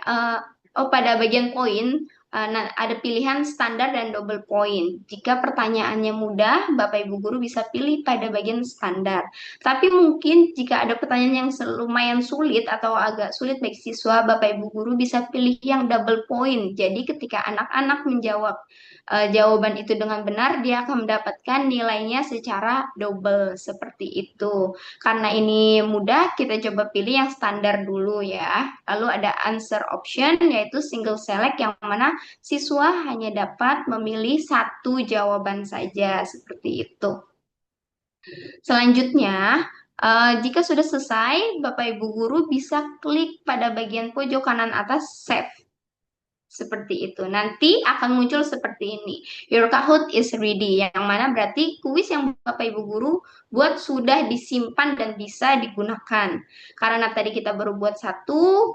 pada bagian poin ada pilihan standar dan double point. Jika pertanyaannya mudah, Bapak Ibu Guru bisa pilih pada bagian standar. Tapi mungkin jika ada pertanyaan yang lumayan sulit atau agak sulit bagi siswa, Bapak Ibu Guru bisa pilih yang double point. Jadi ketika anak-anak menjawab jawaban itu dengan benar, dia akan mendapatkan nilainya secara double seperti itu. Karena ini mudah, kita coba pilih yang standar dulu ya. Lalu ada answer option, yaitu single select, yang mana siswa hanya dapat memilih satu jawaban saja seperti itu. Selanjutnya, jika sudah selesai, Bapak Ibu Guru bisa klik pada bagian pojok kanan atas save. Seperti itu. Nanti akan muncul seperti ini. Your Kahoot is ready. Yang mana berarti kuis yang Bapak Ibu Guru buat sudah disimpan dan bisa digunakan. Karena tadi kita baru buat satu,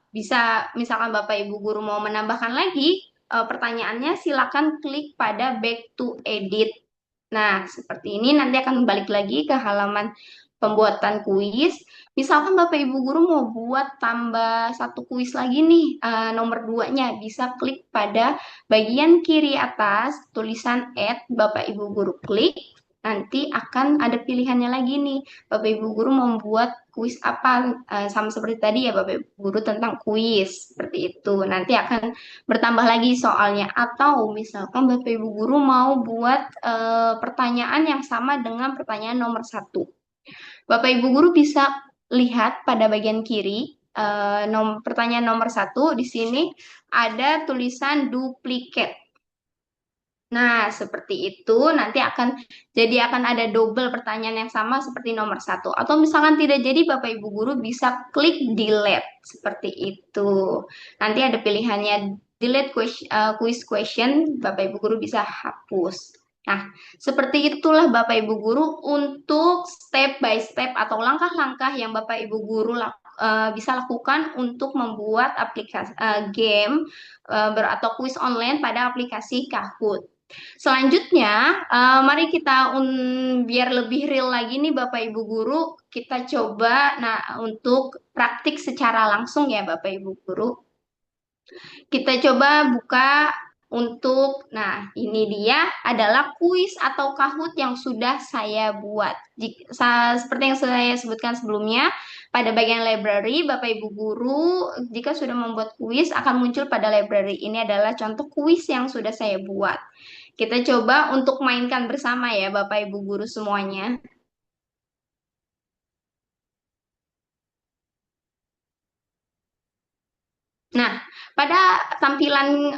bisa misalkan Bapak Ibu Guru mau menambahkan lagi pertanyaannya, silakan klik pada back to edit. Nah, seperti ini nanti akan balik lagi ke halaman pembuatan kuis. Misalkan Bapak Ibu Guru mau buat tambah satu kuis lagi nih, nomor 2-nya, bisa klik pada bagian kiri atas tulisan add, Bapak Ibu Guru klik, nanti akan ada pilihannya lagi nih. Bapak Ibu Guru membuat kuis apa, sama seperti tadi ya Bapak Ibu Guru tentang kuis, seperti itu. Nanti akan bertambah lagi soalnya. Atau misalkan Bapak Ibu Guru mau buat pertanyaan yang sama dengan pertanyaan nomor 1. Bapak Ibu Guru bisa lihat pada bagian kiri, pertanyaan nomor 1 di sini ada tulisan duplicate. Nah, seperti itu nanti akan ada double pertanyaan yang sama seperti nomor 1. Atau misalkan tidak jadi, Bapak Ibu Guru bisa klik delete seperti itu. Nanti ada pilihannya delete quiz question, Bapak Ibu Guru bisa hapus. Nah, seperti itulah Bapak Ibu Guru untuk step by step atau langkah-langkah yang Bapak Ibu Guru bisa lakukan untuk membuat aplikasi game atau kuis online pada aplikasi Kahoot. Selanjutnya, mari kita biar lebih real lagi nih Bapak Ibu Guru, kita coba untuk praktik secara langsung ya Bapak Ibu Guru. Kita coba buka untuk, ini dia adalah kuis atau Kahoot yang sudah saya buat. Seperti yang saya sebutkan sebelumnya, pada bagian library, Bapak Ibu Guru, jika sudah membuat kuis, akan muncul pada library. Ini adalah contoh kuis yang sudah saya buat. Kita coba untuk mainkan bersama ya Bapak Ibu Guru semuanya. Nah, pada tampilan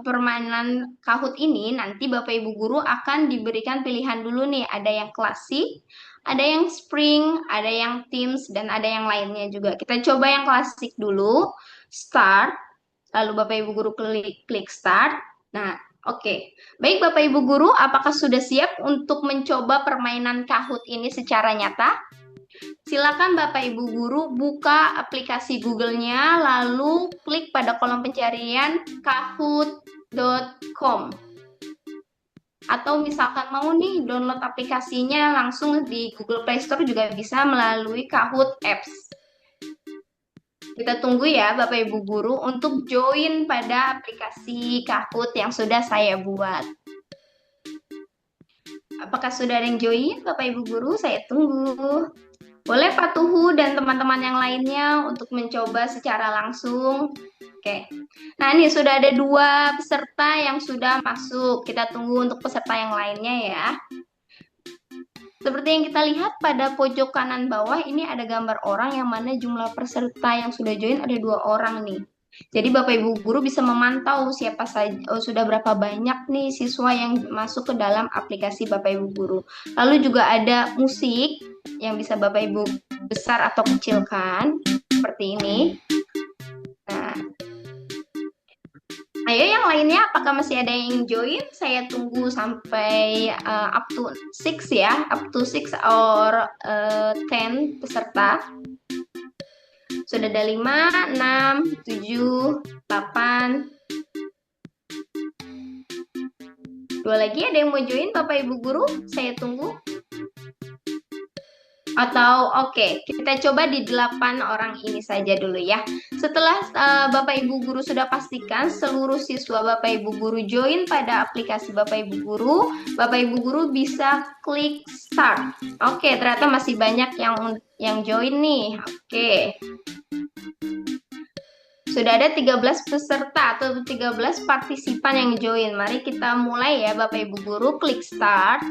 permainan Kahoot ini, nanti Bapak Ibu Guru akan diberikan pilihan dulu nih. Ada yang klasik, ada yang spring, ada yang themes, dan ada yang lainnya juga. Kita coba yang klasik dulu. Start, lalu Bapak Ibu Guru klik start. Nah, oke. Baik Bapak Ibu Guru, apakah sudah siap untuk mencoba permainan Kahoot ini secara nyata? Silakan Bapak Ibu Guru buka aplikasi Google-nya, lalu klik pada kolom pencarian kahoot.com. Atau misalkan mau nih download aplikasinya langsung di Google Play Store juga bisa melalui Kahoot Apps. Kita tunggu ya Bapak Ibu Guru untuk join pada aplikasi Kahoot yang sudah saya buat. Apakah sudah ada yang join Bapak Ibu Guru? Saya tunggu. Boleh Pak Tuhu dan teman-teman yang lainnya untuk mencoba secara langsung. Oke. Nah, ini sudah ada 2 peserta yang sudah masuk. Kita tunggu untuk peserta yang lainnya ya. Seperti yang kita lihat pada pojok kanan bawah, ini ada gambar orang yang mana jumlah peserta yang sudah join ada 2 orang nih. Jadi Bapak Ibu Guru bisa memantau siapa saja, sudah berapa banyak nih siswa yang masuk ke dalam aplikasi Bapak Ibu Guru. Lalu juga ada musik yang bisa Bapak Ibu besar atau kecilkan seperti ini. Nah, ayo yang lainnya, apakah masih ada yang join? Saya tunggu sampai up to 6 ya, up to 6 or 10 peserta. Sudah ada 5, 6, 7, 8. Dua lagi, ada yang mau join Bapak Ibu Guru? Saya tunggu. Atau oke, kita coba di 8 orang ini saja dulu ya. Setelah Bapak Ibu Guru sudah pastikan seluruh siswa Bapak Ibu Guru join pada aplikasi Bapak Ibu Guru, Bapak Ibu Guru bisa klik start. Oke, ternyata masih banyak yang join nih. Oke. Sudah ada 13 peserta atau 13 partisipan yang join. Mari kita mulai ya Bapak Ibu Guru, klik start.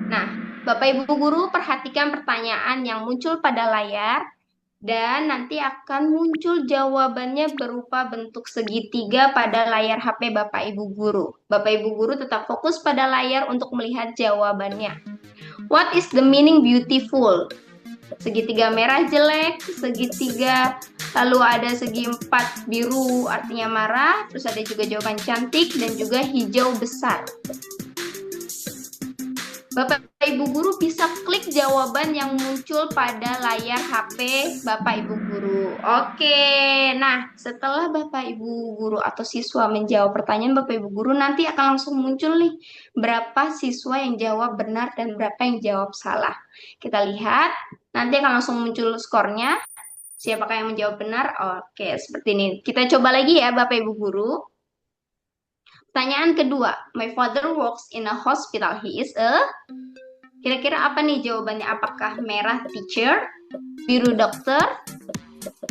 Nah, Bapak Ibu Guru perhatikan pertanyaan yang muncul pada layar dan nanti akan muncul jawabannya berupa bentuk segitiga pada layar HP Bapak Ibu Guru. Bapak Ibu Guru tetap fokus pada layar untuk melihat jawabannya. What is the meaning beautiful? Segitiga merah jelek, segitiga lalu ada segi 4 biru artinya marah, terus ada juga jawaban cantik dan juga hijau besar. Bapak Ibu Guru bisa klik jawaban yang muncul pada layar HP Bapak Ibu Guru. Oke, nah setelah Bapak Ibu Guru atau siswa menjawab pertanyaan Bapak Ibu Guru, nanti akan langsung muncul nih berapa siswa yang jawab benar dan berapa yang jawab salah. Kita lihat, nanti akan langsung muncul skornya. Siapakah yang menjawab benar? Oke, seperti ini. Kita coba lagi ya Bapak Ibu Guru. Pertanyaan kedua, my father works in a hospital. He is a... Kira-kira apa nih jawabannya? Apakah merah teacher, biru dokter,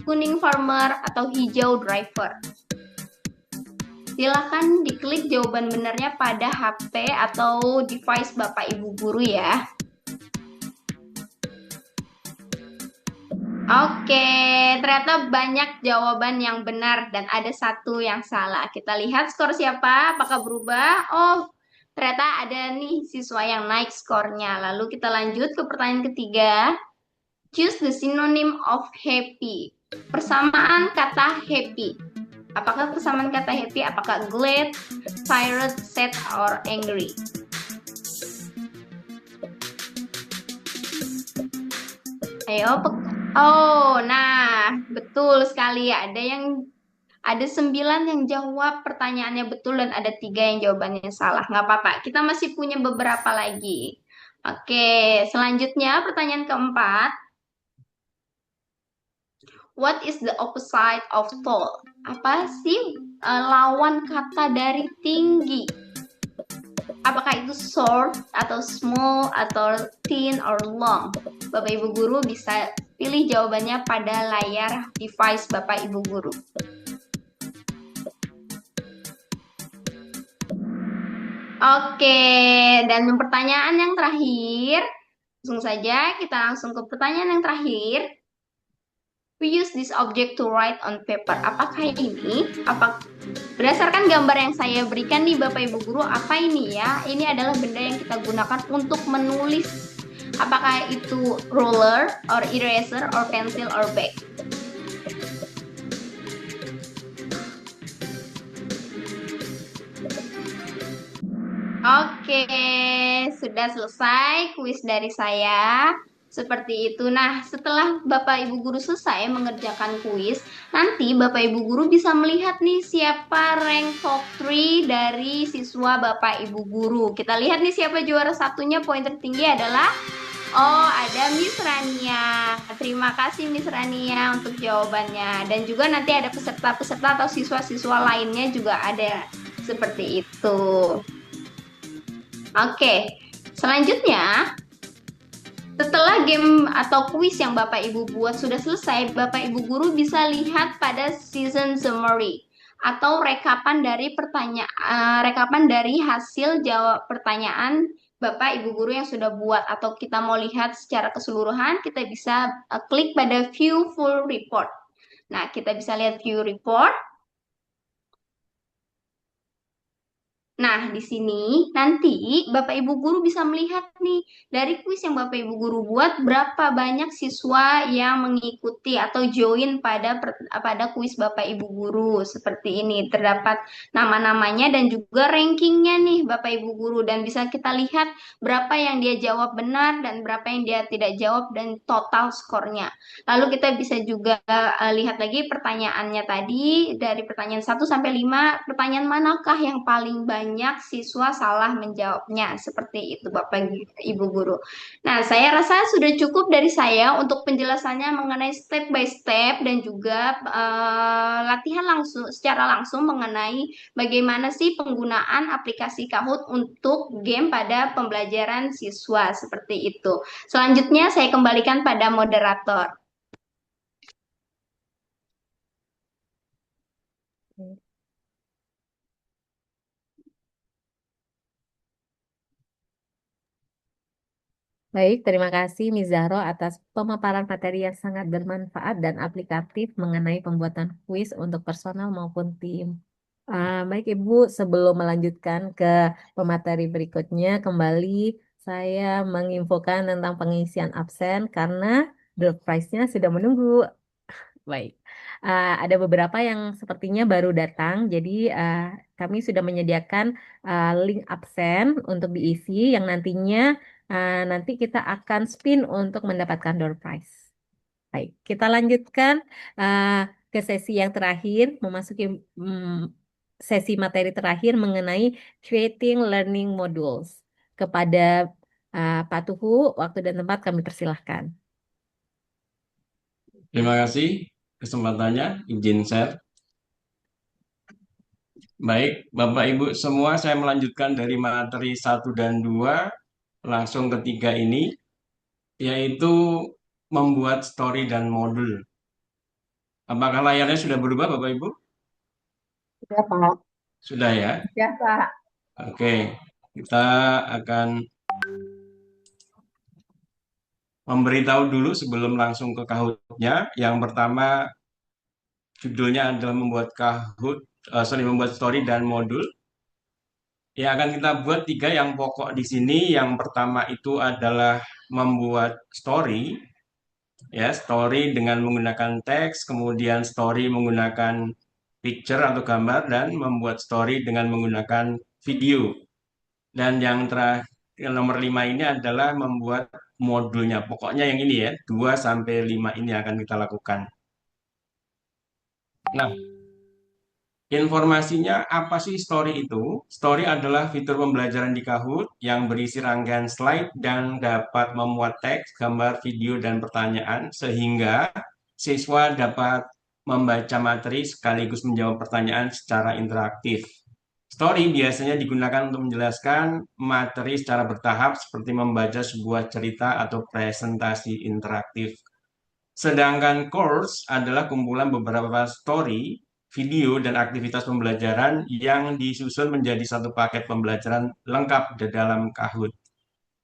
kuning farmer, atau hijau driver? Silahkan diklik jawaban benarnya pada HP atau device Bapak Ibu Guru ya. Oke, ternyata banyak jawaban yang benar dan ada satu yang salah. Kita lihat skor siapa, apakah berubah? Oh, ternyata ada nih siswa yang naik skornya. Lalu kita lanjut ke pertanyaan ketiga. Choose the synonym of happy. Persamaan kata happy. Apakah persamaan kata happy? Apakah glad, tired, sad, or angry? Ayo, oh, nah, betul sekali. Ada 9 yang jawab pertanyaannya betul dan ada 3 yang jawabannya salah. Nggak apa-apa, kita masih punya beberapa lagi. Oke, selanjutnya pertanyaan keempat. What is the opposite of tall? Apa sih lawan kata dari tinggi? Apakah itu short, atau small, atau thin, or long? Bapak Ibu Guru bisa pilih jawabannya pada layar device Bapak Ibu Guru. Oke, dan pertanyaan yang terakhir, langsung saja kita langsung ke pertanyaan yang terakhir. We use this object to write on paper. Apakah ini? Berdasarkan gambar yang saya berikan nih Bapak Ibu Guru, apa ini ya? Ini adalah benda yang kita gunakan untuk menulis. Apakah itu ruler, or eraser, or pencil, or bag? Oke, sudah selesai kuis dari saya. Seperti itu. Nah, setelah Bapak Ibu Guru selesai mengerjakan kuis, nanti Bapak Ibu Guru bisa melihat nih siapa rank top 3 dari siswa Bapak Ibu Guru. Kita lihat nih siapa juara satunya, poin tertinggi adalah ada Miss Rania. Terima kasih Miss Rania untuk jawabannya. Dan juga nanti ada peserta-peserta atau siswa-siswa lainnya juga ada seperti itu. Oke, selanjutnya setelah game atau kuis yang Bapak Ibu buat sudah selesai, Bapak Ibu Guru bisa lihat pada season summary atau rekapan dari hasil jawab pertanyaan Bapak Ibu Guru yang sudah buat, atau kita mau lihat secara keseluruhan, kita bisa klik pada view full report. Nah, kita bisa lihat view report. Nah, di sini nanti Bapak Ibu guru bisa melihat nih dari kuis yang Bapak Ibu guru buat berapa banyak siswa yang mengikuti atau join pada kuis Bapak Ibu guru seperti ini. Terdapat nama-namanya dan juga rankingnya nih Bapak Ibu guru dan bisa kita lihat berapa yang dia jawab benar dan berapa yang dia tidak jawab dan total skornya. Lalu kita bisa juga lihat lagi pertanyaannya tadi dari pertanyaan 1 sampai 5, pertanyaan manakah yang paling banyak siswa salah menjawabnya? Seperti itu Bapak Ibu guru. Nah, saya rasa sudah cukup dari saya untuk penjelasannya mengenai step by step dan juga latihan langsung secara langsung mengenai bagaimana sih penggunaan aplikasi Kahoot untuk game pada pembelajaran siswa seperti itu. Selanjutnya saya kembalikan pada moderator. Baik, terima kasih Ms. Zahro atas pemaparan materi yang sangat bermanfaat dan aplikatif mengenai pembuatan kuis untuk personal maupun tim. Baik Ibu, sebelum melanjutkan ke pemateri berikutnya, kembali saya menginfokan tentang pengisian absen karena door prize-nya sudah menunggu. Baik, ada beberapa yang sepertinya baru datang, jadi kami sudah menyediakan link absen untuk diisi yang nantinya nanti kita akan spin untuk mendapatkan door prize. Baik, kita lanjutkan uh, ke sesi yang terakhir, memasuki sesi materi terakhir mengenai creating learning modules. Kepada Pak Tuhu, waktu dan tempat kami persilahkan. Terima kasih kesempatannya, izin share. Baik, Bapak Ibu semua, saya melanjutkan dari materi 1 dan 2 langsung ketiga ini, yaitu membuat story dan modul. Apakah layarnya sudah berubah, Bapak Ibu? Sudah, Pak. Sudah ya? Ya, Pak. Oke, kita akan memberitahu dulu sebelum langsung ke Kahoot-nya. Yang pertama, judulnya adalah membuat story dan modul. Yang akan kita buat 3 yang pokok di sini. Yang pertama itu adalah membuat story, ya, story dengan menggunakan teks, kemudian story menggunakan picture atau gambar, dan membuat story dengan menggunakan video. Dan yang terakhir nomor 5 ini adalah membuat modulnya. Pokoknya yang ini ya, 2 sampai 5 ini akan kita lakukan. Nah, informasinya apa sih story itu? Story adalah fitur pembelajaran di Kahoot yang berisi rangkaian slide dan dapat memuat teks, gambar, video, dan pertanyaan sehingga siswa dapat membaca materi sekaligus menjawab pertanyaan secara interaktif. Story biasanya digunakan untuk menjelaskan materi secara bertahap seperti membaca sebuah cerita atau presentasi interaktif. Sedangkan course adalah kumpulan beberapa story, video, dan aktivitas pembelajaran yang disusun menjadi satu paket pembelajaran lengkap di dalam Kahoot.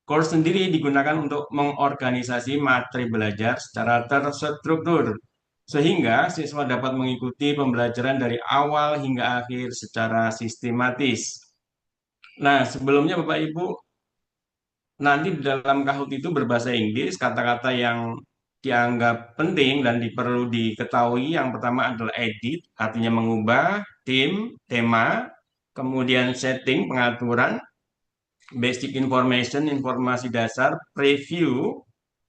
Course sendiri digunakan untuk mengorganisasi materi belajar secara terstruktur, sehingga siswa dapat mengikuti pembelajaran dari awal hingga akhir secara sistematis. Nah, sebelumnya Bapak Ibu, nanti di dalam Kahoot itu berbahasa Inggris, kata-kata yang dianggap penting dan perlu diketahui. Yang pertama adalah edit, artinya mengubah, tema, kemudian setting, pengaturan, basic information, informasi dasar, preview,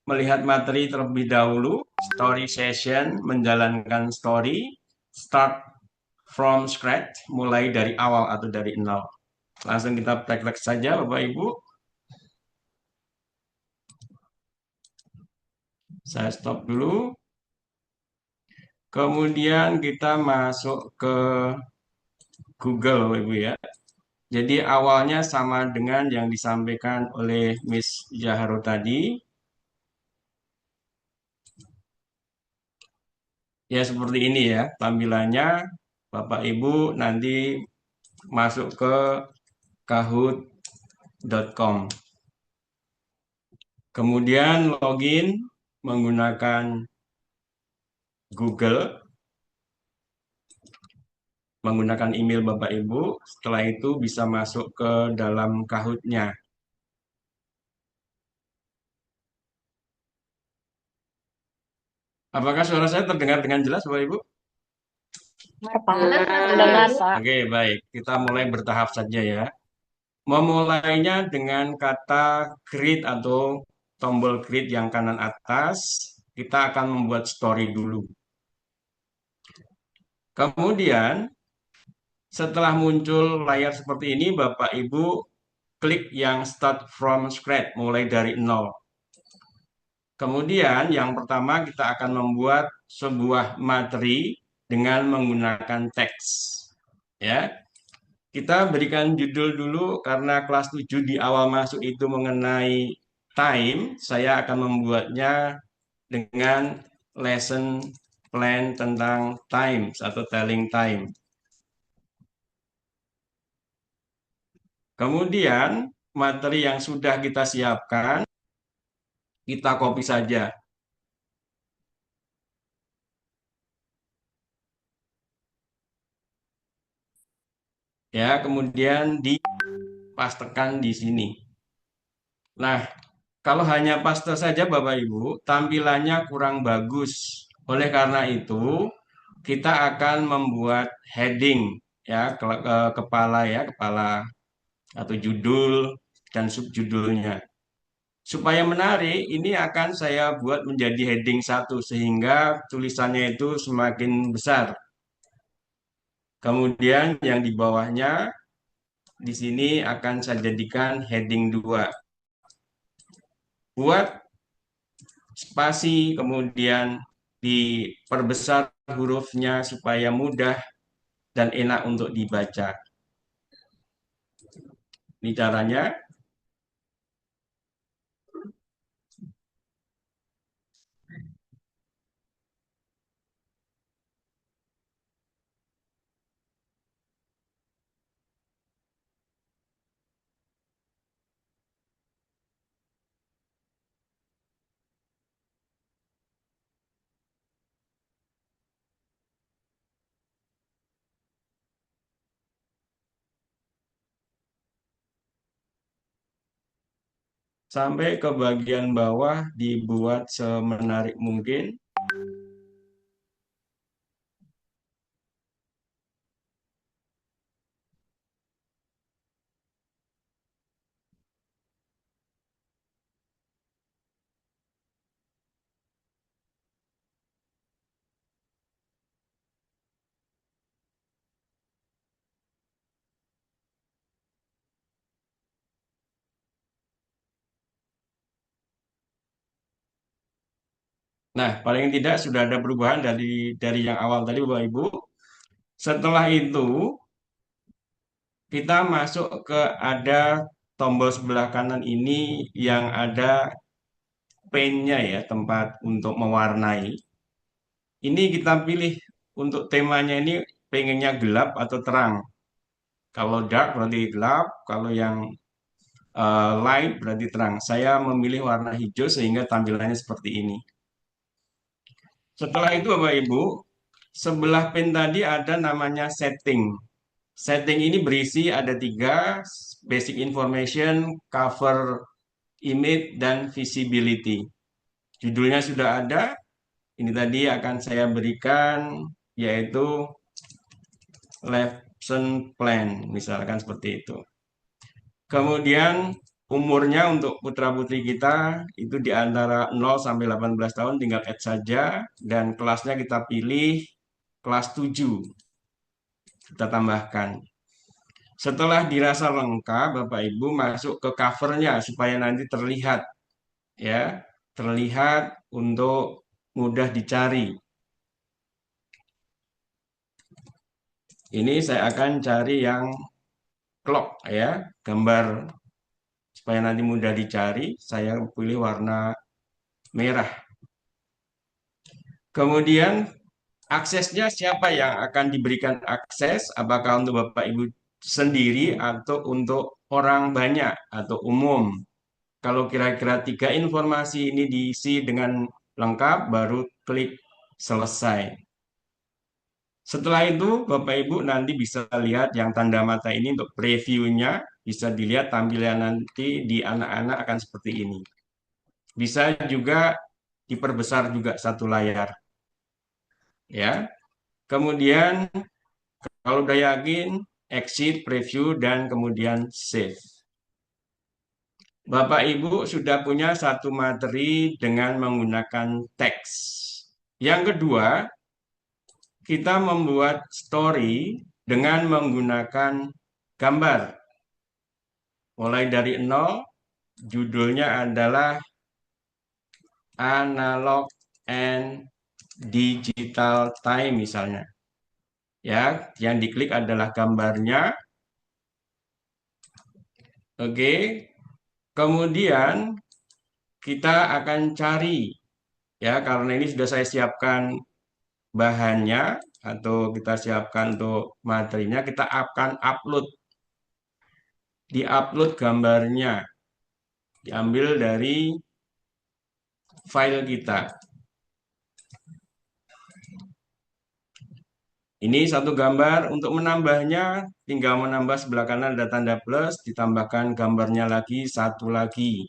melihat materi terlebih dahulu, story session, menjalankan story, start from scratch, mulai dari awal atau dari nol. Langsung kita praktek saja Bapak Ibu. Saya stop dulu. Kemudian kita masuk ke Google Bapak Ibu ya. Jadi awalnya sama dengan yang disampaikan oleh Miss Zahro tadi. Ya seperti ini ya tampilannya. Bapak Ibu nanti masuk ke kahoot.com. Kemudian login menggunakan Google. menggunakan email Bapak Ibu. Setelah itu bisa masuk ke dalam Kahoot-nya. Apakah suara saya terdengar dengan jelas, Bapak Ibu? Jelas, Mas Dengar, Arif. Pak. Oke, baik. Kita mulai bertahap saja ya. Memulainya dengan kata create atau tombol create yang kanan atas. Kita akan membuat story dulu. Kemudian, setelah muncul layar seperti ini, Bapak Ibu klik yang start from scratch, mulai dari nol. Kemudian yang pertama kita akan membuat sebuah materi dengan menggunakan teks. Ya, kita berikan judul dulu karena kelas 7 di awal masuk itu mengenai time, saya akan membuatnya dengan lesson plan tentang time atau telling time. Kemudian materi yang sudah kita siapkan kita copy saja. Ya, kemudian dipastekan di sini. Nah, kalau hanya paste saja Bapak Ibu, tampilannya kurang bagus. Oleh karena itu, kita akan membuat heading ya, kepala ya, kepala atau judul dan subjudulnya. Supaya menarik, ini akan saya buat menjadi heading satu sehingga tulisannya itu semakin besar. Kemudian yang di bawahnya di sini akan saya jadikan heading 2. Buat spasi, kemudian diperbesar hurufnya supaya mudah dan enak untuk dibaca. Ini caranya. Sampai ke bagian bawah dibuat semenarik mungkin. Nah, paling tidak sudah ada perubahan dari yang awal tadi Bapak Ibu. Setelah itu kita masuk ke ada tombol sebelah kanan ini yang ada pen-nya ya, tempat untuk mewarnai. Ini kita pilih untuk temanya ini pengennya gelap atau terang. Kalau dark berarti gelap, kalau yang light berarti terang. Saya memilih warna hijau sehingga tampilannya seperti ini. Setelah itu Bapak Ibu, sebelah pen tadi ada namanya setting. Setting ini berisi ada 3, basic information, cover image, dan visibility. Judulnya sudah ada, ini tadi akan saya berikan, yaitu lesson plan, misalkan seperti itu. Kemudian umurnya untuk putra-putri kita itu di antara 0 sampai 18 tahun tinggal add saja, dan kelasnya kita pilih kelas 7. Kita tambahkan. Setelah dirasa lengkap, Bapak Ibu masuk ke covernya supaya nanti terlihat ya, terlihat untuk mudah dicari. Ini saya akan cari yang clock ya, gambar supaya nanti mudah dicari. Saya pilih warna merah. Kemudian aksesnya siapa yang akan diberikan akses? Apakah untuk Bapak Ibu sendiri atau untuk orang banyak atau umum? Kalau kira-kira 3 informasi ini diisi dengan lengkap, baru klik selesai. Setelah itu Bapak Ibu nanti bisa lihat yang tanda mata ini untuk previewnya, bisa dilihat tampilan nanti di anak-anak akan seperti ini. Bisa juga diperbesar juga satu layar, ya. Kemudian kalau udah yakin, exit, preview, dan kemudian save. Bapak Ibu sudah punya satu materi dengan menggunakan teks. Yang kedua, kita membuat story dengan menggunakan gambar. Mulai dari nol, judulnya adalah Analog and Digital Time misalnya. Ya, yang diklik adalah gambarnya. Oke. Kemudian kita akan cari, ya, karena ini sudah saya siapkan bahannya atau kita siapkan untuk materinya, kita akan upload. Di-upload gambarnya, diambil dari file kita. Ini satu gambar, untuk menambahnya tinggal menambah sebelah kanan ada tanda plus, ditambahkan gambarnya lagi, satu lagi.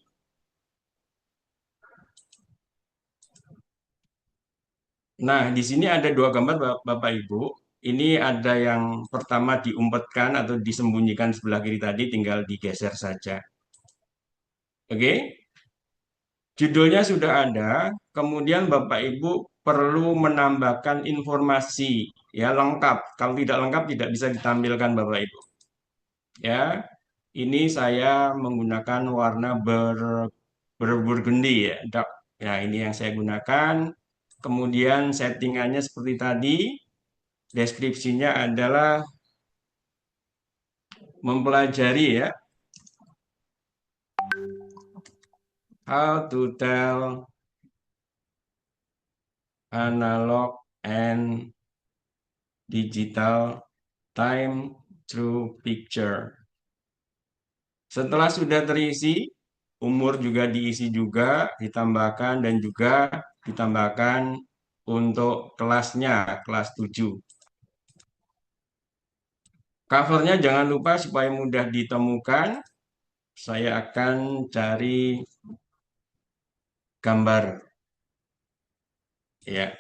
Nah, di sini ada dua gambar Bapak Ibu. Ini ada yang pertama diumpetkan atau disembunyikan sebelah kiri tadi, tinggal digeser saja. Oke, judulnya sudah ada. Kemudian Bapak Ibu perlu menambahkan informasi ya lengkap. Kalau tidak lengkap tidak bisa ditampilkan Bapak Ibu. Ya, ini saya menggunakan warna berburgundi ya. Dark. Ya, ini yang saya gunakan. Kemudian settingannya seperti tadi. Deskripsinya adalah mempelajari ya. How to tell analog and digital time through picture. Setelah sudah terisi, umur juga diisi juga, ditambahkan dan juga ditambahkan untuk kelasnya, kelas 7. Covernya jangan lupa supaya mudah ditemukan. Saya akan cari gambar. Ya.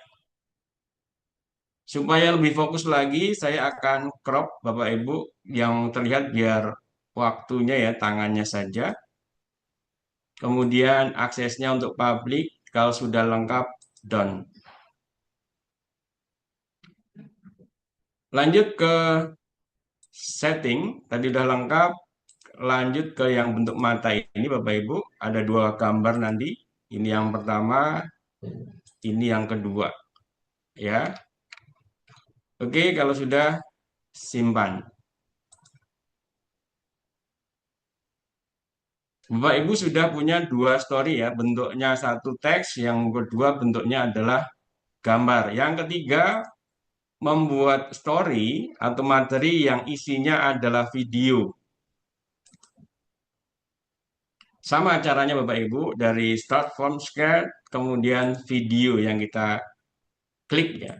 Supaya lebih fokus lagi, saya akan crop Bapak Ibu yang terlihat biar waktunya ya tangannya saja. Kemudian aksesnya untuk publik, kalau sudah lengkap, done. Lanjut ke setting, tadi sudah lengkap. Lanjut ke yang bentuk mata ini Bapak Ibu, ada dua gambar nanti. Ini yang pertama, ini yang kedua. Ya. Oke, kalau sudah simpan. Bapak Ibu sudah punya dua story ya, bentuknya satu teks, yang kedua bentuknya adalah gambar. Yang ketiga, membuat story atau materi yang isinya adalah video. Sama caranya Bapak Ibu, dari start from scratch, kemudian video yang kita klik ya.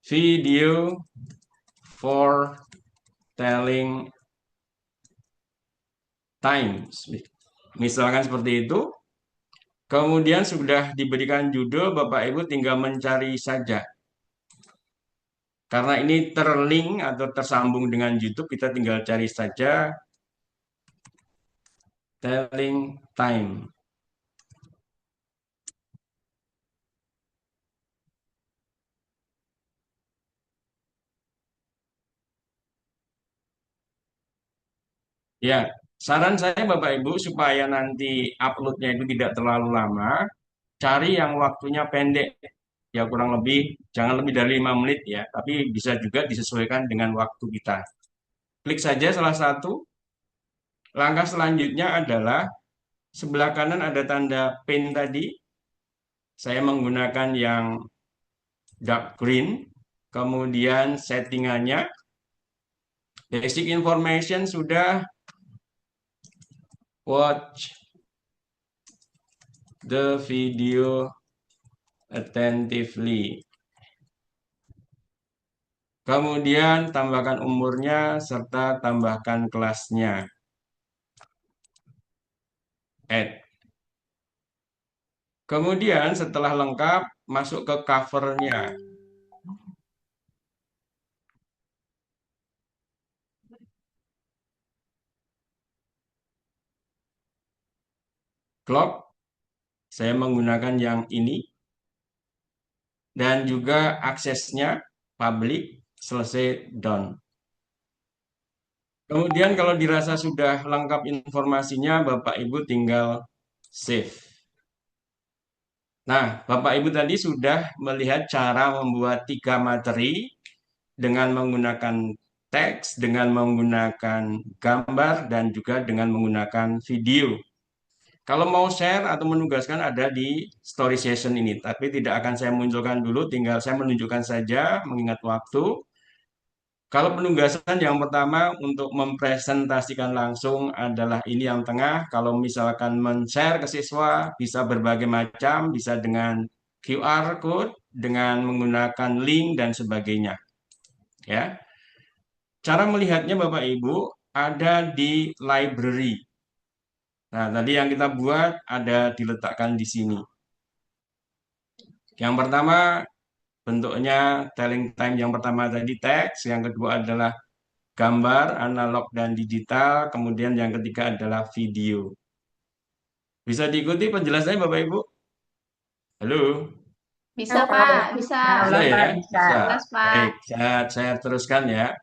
Video for telling times. Misalkan seperti itu. Kemudian sudah diberikan judul, Bapak Ibu tinggal mencari saja. Karena ini terlink atau tersambung dengan YouTube, kita tinggal cari saja telling time. Ya, saran saya Bapak Ibu supaya nanti uploadnya itu tidak terlalu lama, cari yang waktunya pendek. Ya kurang lebih, jangan lebih dari 5 menit ya, tapi bisa juga disesuaikan dengan waktu kita. Klik saja salah satu. Langkah selanjutnya adalah sebelah kanan ada tanda pin tadi. Saya menggunakan yang dark green. Kemudian settingannya. Basic information sudah. Watch the video attentively. Kemudian tambahkan umurnya serta tambahkan kelasnya. Add. Kemudian setelah lengkap, masuk ke covernya. Clock, saya menggunakan yang ini. Dan juga aksesnya public, selesai, done. Kemudian kalau dirasa sudah lengkap informasinya, Bapak Ibu tinggal save. Nah, Bapak Ibu tadi sudah melihat cara membuat 3 materi dengan menggunakan teks, dengan menggunakan gambar, dan juga dengan menggunakan video. Kalau mau share atau menugaskan ada di story session ini, tapi tidak akan saya munculkan dulu, tinggal saya menunjukkan saja mengingat waktu. Kalau penugasan yang pertama untuk mempresentasikan langsung adalah ini yang tengah. Kalau misalkan men-share ke siswa bisa berbagai macam, bisa dengan QR code, dengan menggunakan link dan sebagainya. Ya. Cara melihatnya Bapak Ibu ada di library. Nah, tadi yang kita buat ada diletakkan di sini. Yang pertama bentuknya telling time, yang pertama tadi teks, yang kedua adalah gambar, analog dan digital, kemudian yang ketiga adalah video. Bisa diikuti penjelasannya Bapak Ibu? Halo? Bisa, Pak. Bisa. Bisa ya? Bisa. Jelas, Pak. Baik, saya teruskan ya.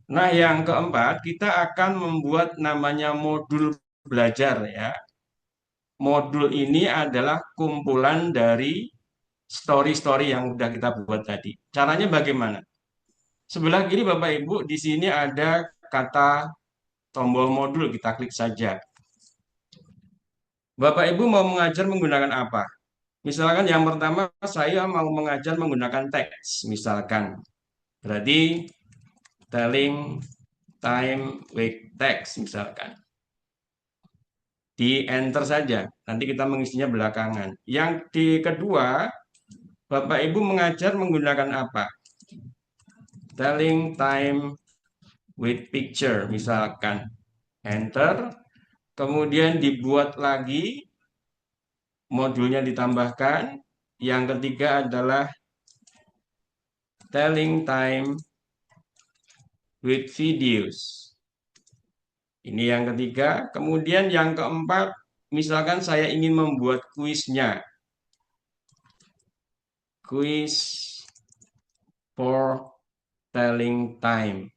Nah, yang keempat, kita akan membuat namanya modul belajar ya. Modul ini adalah kumpulan dari story-story yang sudah kita buat tadi. Caranya bagaimana? Sebelah kiri Bapak Ibu, di sini ada kata tombol modul, kita klik saja. Bapak Ibu mau mengajar menggunakan apa? Misalkan yang pertama saya mau mengajar menggunakan teks, misalkan. Berarti telling time with text, misalkan. Di enter saja, nanti kita mengisinya belakangan. Yang di kedua, Bapak Ibu mengajar menggunakan apa? Telling time with picture, misalkan. Enter, kemudian dibuat lagi, modulnya ditambahkan. Yang ketiga adalah telling time with videos. Ini yang ketiga. Kemudian yang keempat, misalkan saya ingin membuat kuisnya. Quiz for telling time.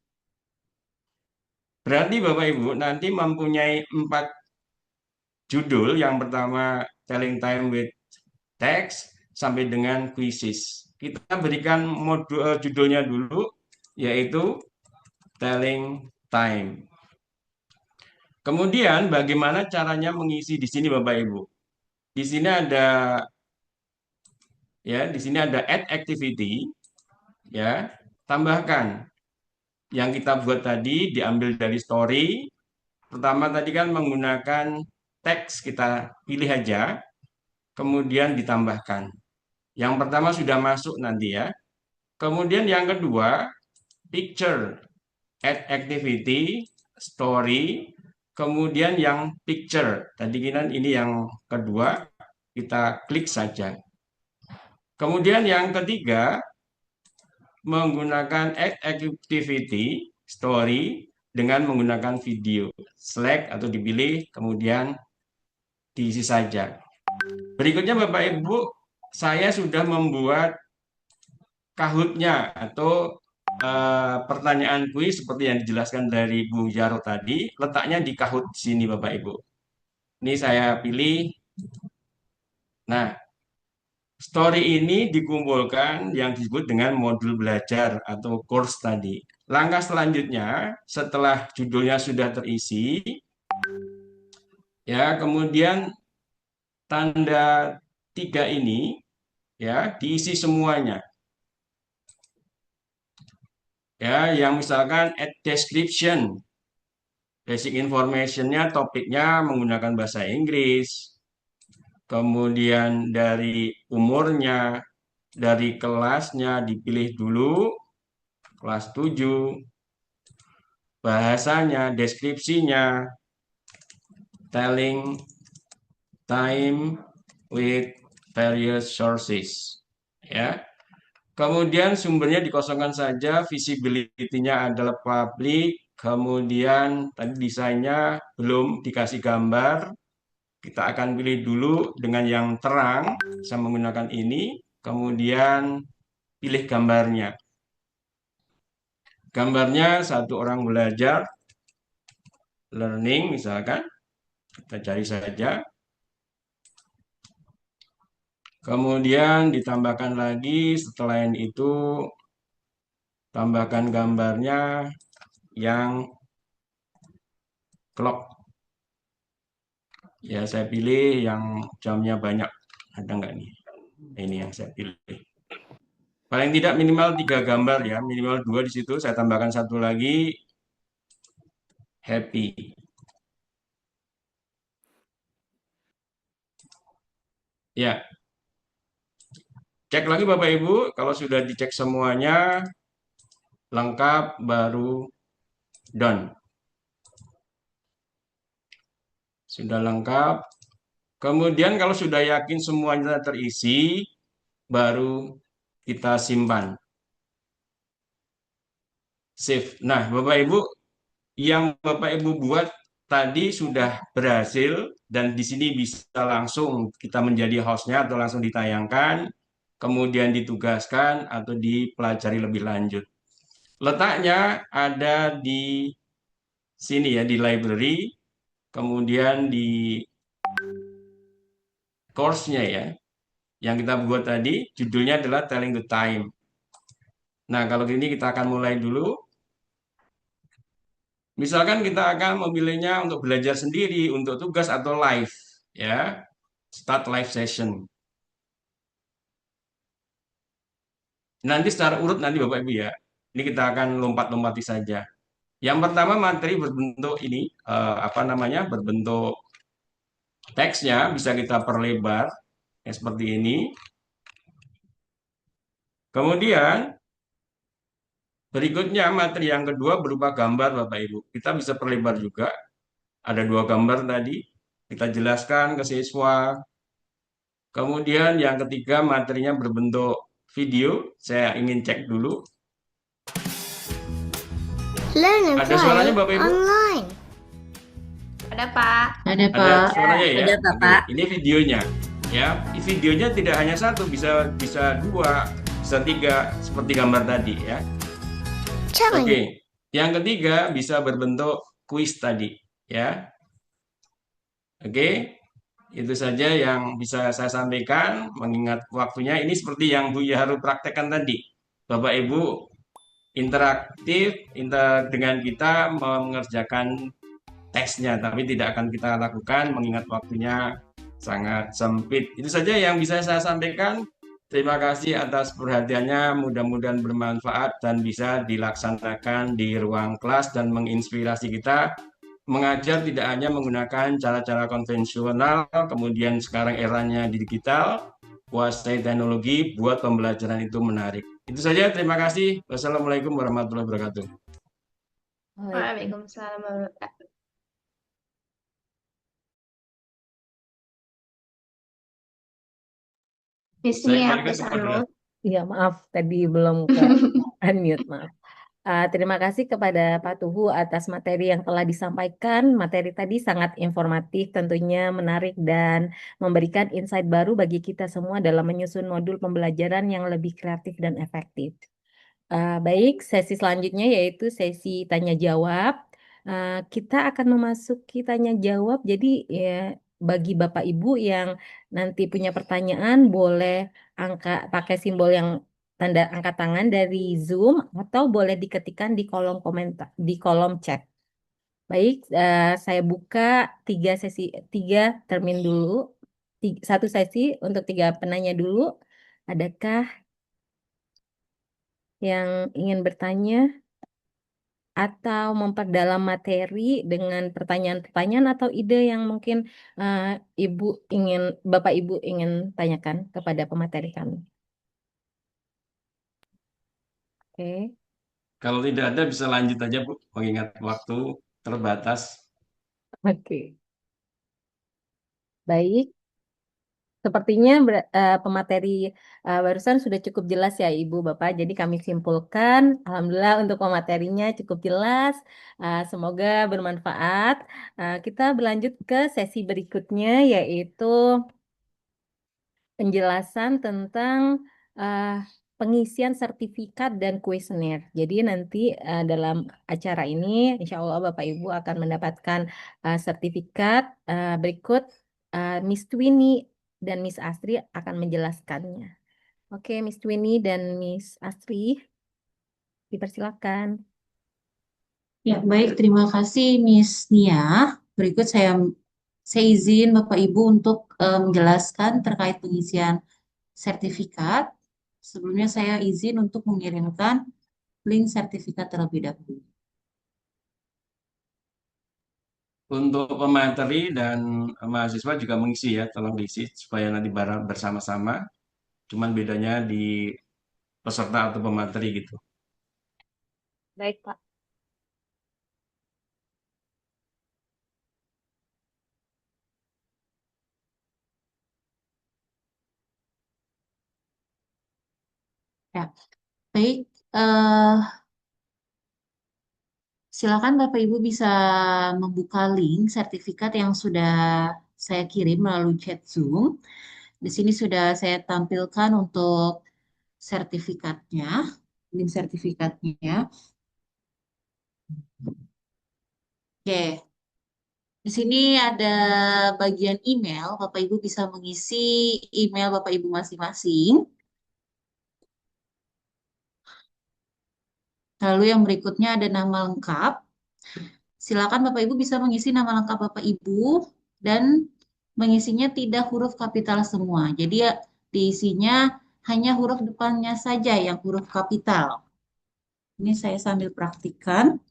Berarti Bapak Ibu nanti mempunyai 4 judul. Yang pertama telling time with text sampai dengan quizzes. Kita berikan modul judulnya dulu yaitu telling time. Kemudian bagaimana caranya mengisi di sini Bapak Ibu? Di sini ada add activity ya. Tambahkan yang kita buat tadi diambil dari story. Pertama tadi kan menggunakan teks, kita pilih aja. Kemudian ditambahkan. Yang pertama sudah masuk nanti ya. Kemudian yang kedua picture, add activity, story, kemudian yang picture. Tadi kan ini yang kedua, kita klik saja. Kemudian yang ketiga, menggunakan add activity, story, dengan menggunakan video. Select atau dipilih, kemudian diisi saja. Berikutnya Bapak Ibu, saya sudah membuat Kahoot-nya atau pertanyaan kuis seperti yang dijelaskan dari Bu Jaro tadi, letaknya di Kahoot sini Bapak Ibu. Ini saya pilih. Nah, story ini dikumpulkan yang disebut dengan modul belajar atau course tadi. Langkah selanjutnya, setelah judulnya sudah terisi, ya kemudian tanda 3 ini ya diisi semuanya. Ya, yang misalkan add description, basic information-nya, topiknya menggunakan bahasa Inggris, kemudian dari umurnya, dari kelasnya dipilih dulu, kelas 7, bahasanya, deskripsinya, telling time with various sources. Ya. Kemudian sumbernya dikosongkan saja, visibility-nya adalah public, kemudian tadi desainnya belum dikasih gambar. Kita akan pilih dulu dengan yang terang, bisa menggunakan ini, kemudian pilih gambarnya. Gambarnya satu orang belajar, learning misalkan, kita cari saja. Kemudian ditambahkan lagi, setelah itu tambahkan gambarnya yang clock. Ya, saya pilih yang jamnya banyak. Ada nggak nih? Ini yang saya pilih. Paling tidak minimal 3 gambar ya, minimal 2 di situ. Saya tambahkan satu lagi, happy. Ya, cek lagi Bapak Ibu, kalau sudah dicek semuanya lengkap baru done. Sudah lengkap. Kemudian kalau sudah yakin semuanya terisi, baru kita simpan. Save. Nah, Bapak Ibu, yang Bapak Ibu buat tadi sudah berhasil dan di sini bisa langsung kita menjadi hostnya atau langsung ditayangkan, kemudian ditugaskan atau dipelajari lebih lanjut. Letaknya ada di sini ya, di library, kemudian di course-nya ya, yang kita buat tadi, judulnya adalah Telling the Time. Nah, kalau gini kita akan mulai dulu. Misalkan kita akan memilihnya untuk belajar sendiri, untuk tugas atau live, ya. Start live session. Nanti secara urut nanti Bapak Ibu ya. Ini kita akan lompat-lompati saja. Yang pertama materi berbentuk ini, apa namanya, berbentuk teksnya bisa kita perlebar, ya, seperti ini. Kemudian berikutnya materi yang kedua berupa gambar Bapak Ibu. Kita bisa perlebar juga. Ada 2 gambar tadi. Kita jelaskan ke siswa. Kemudian yang ketiga materinya berbentuk video. Saya ingin cek dulu. Learn and Ada suaranya play Bapak Ibu? online. Ada Pak. Ada Ada Pak. suaranya ya? Ada Oke, Pak. ini videonya. Ya, videonya tidak hanya satu, bisa 2, bisa 3 seperti gambar tadi ya. Challenge. Oke. Yang ketiga bisa berbentuk kuis tadi ya. Oke. Itu saja yang bisa saya sampaikan mengingat waktunya. Ini seperti yang Bu Yaharu praktekkan tadi. Bapak Ibu interaktif dengan kita mengerjakan teksnya, tapi tidak akan kita lakukan mengingat waktunya sangat sempit. Itu saja yang bisa saya sampaikan. Terima kasih atas perhatiannya, mudah-mudahan bermanfaat dan bisa dilaksanakan di ruang kelas dan menginspirasi kita mengajar tidak hanya menggunakan cara-cara konvensional, kemudian sekarang eranya digital, kuasai teknologi buat pembelajaran itu menarik. Itu saja, terima kasih. Wassalamualaikum warahmatullahi wabarakatuh. Waalaikumsalam warahmatullahi wabarakatuh. Miss Saya Nia kembalikan plus ke moderator. unmute. Iya, maaf tadi belum ke unmute, maaf. Terima kasih kepada Pak Tuhu atas materi yang telah disampaikan. Materi tadi sangat informatif, tentunya menarik dan memberikan insight baru bagi kita semua dalam menyusun modul pembelajaran yang lebih kreatif dan efektif. Baik, sesi selanjutnya yaitu sesi tanya jawab. Kita akan memasuki tanya jawab. Jadi ya, bagi Bapak Ibu yang nanti punya pertanyaan boleh pakai simbol yang tanda angkat tangan dari Zoom atau boleh diketikkan di kolom komentar di kolom chat. Baik, saya buka 3 termin dulu. 1 sesi untuk 3 penanya dulu. Adakah yang ingin bertanya atau memperdalam materi dengan pertanyaan-pertanyaan atau ide yang mungkin eh, Bapak Ibu ingin tanyakan kepada pemateri kami? Oke. Kalau tidak ada bisa lanjut aja Bu, mengingat waktu terbatas. Oke, baik. Sepertinya pemateri barusan sudah cukup jelas ya Ibu Bapak. Jadi kami simpulkan, Alhamdulillah untuk pematerinya cukup jelas. Semoga bermanfaat. Kita berlanjut ke sesi berikutnya yaitu penjelasan tentang uh, pengisian sertifikat dan kuesioner. Jadi nanti dalam acara ini, insya Allah Bapak Ibu akan mendapatkan sertifikat berikut. Miss Twini dan Miss Astri akan menjelaskannya. Oke, Miss Twini dan Miss Astri, dipersilakan. Ya, baik. Terima kasih, Miss Nia. Berikut saya izin Bapak Ibu untuk menjelaskan terkait pengisian sertifikat. Sebelumnya saya izin untuk mengirimkan link sertifikat terlebih dahulu. Untuk pemateri dan mahasiswa juga mengisi ya, tolong diisi supaya nanti bareng bersama-sama. Cuman bedanya di peserta atau pemateri gitu. Baik, Pak. Ya, baik. eh, Silakan Bapak Ibu bisa membuka link sertifikat yang sudah saya kirim melalui chat Zoom. Di sini sudah saya tampilkan untuk sertifikatnya, link sertifikatnya. Oke, di sini ada bagian email. Bapak Ibu bisa mengisi email Bapak Ibu masing-masing. Lalu yang berikutnya ada nama lengkap. Silakan Bapak Ibu bisa mengisi nama lengkap Bapak Ibu dan mengisinya tidak huruf kapital semua. Jadi ya diisinya hanya huruf depannya saja yang huruf kapital. Ini saya sambil praktikkan.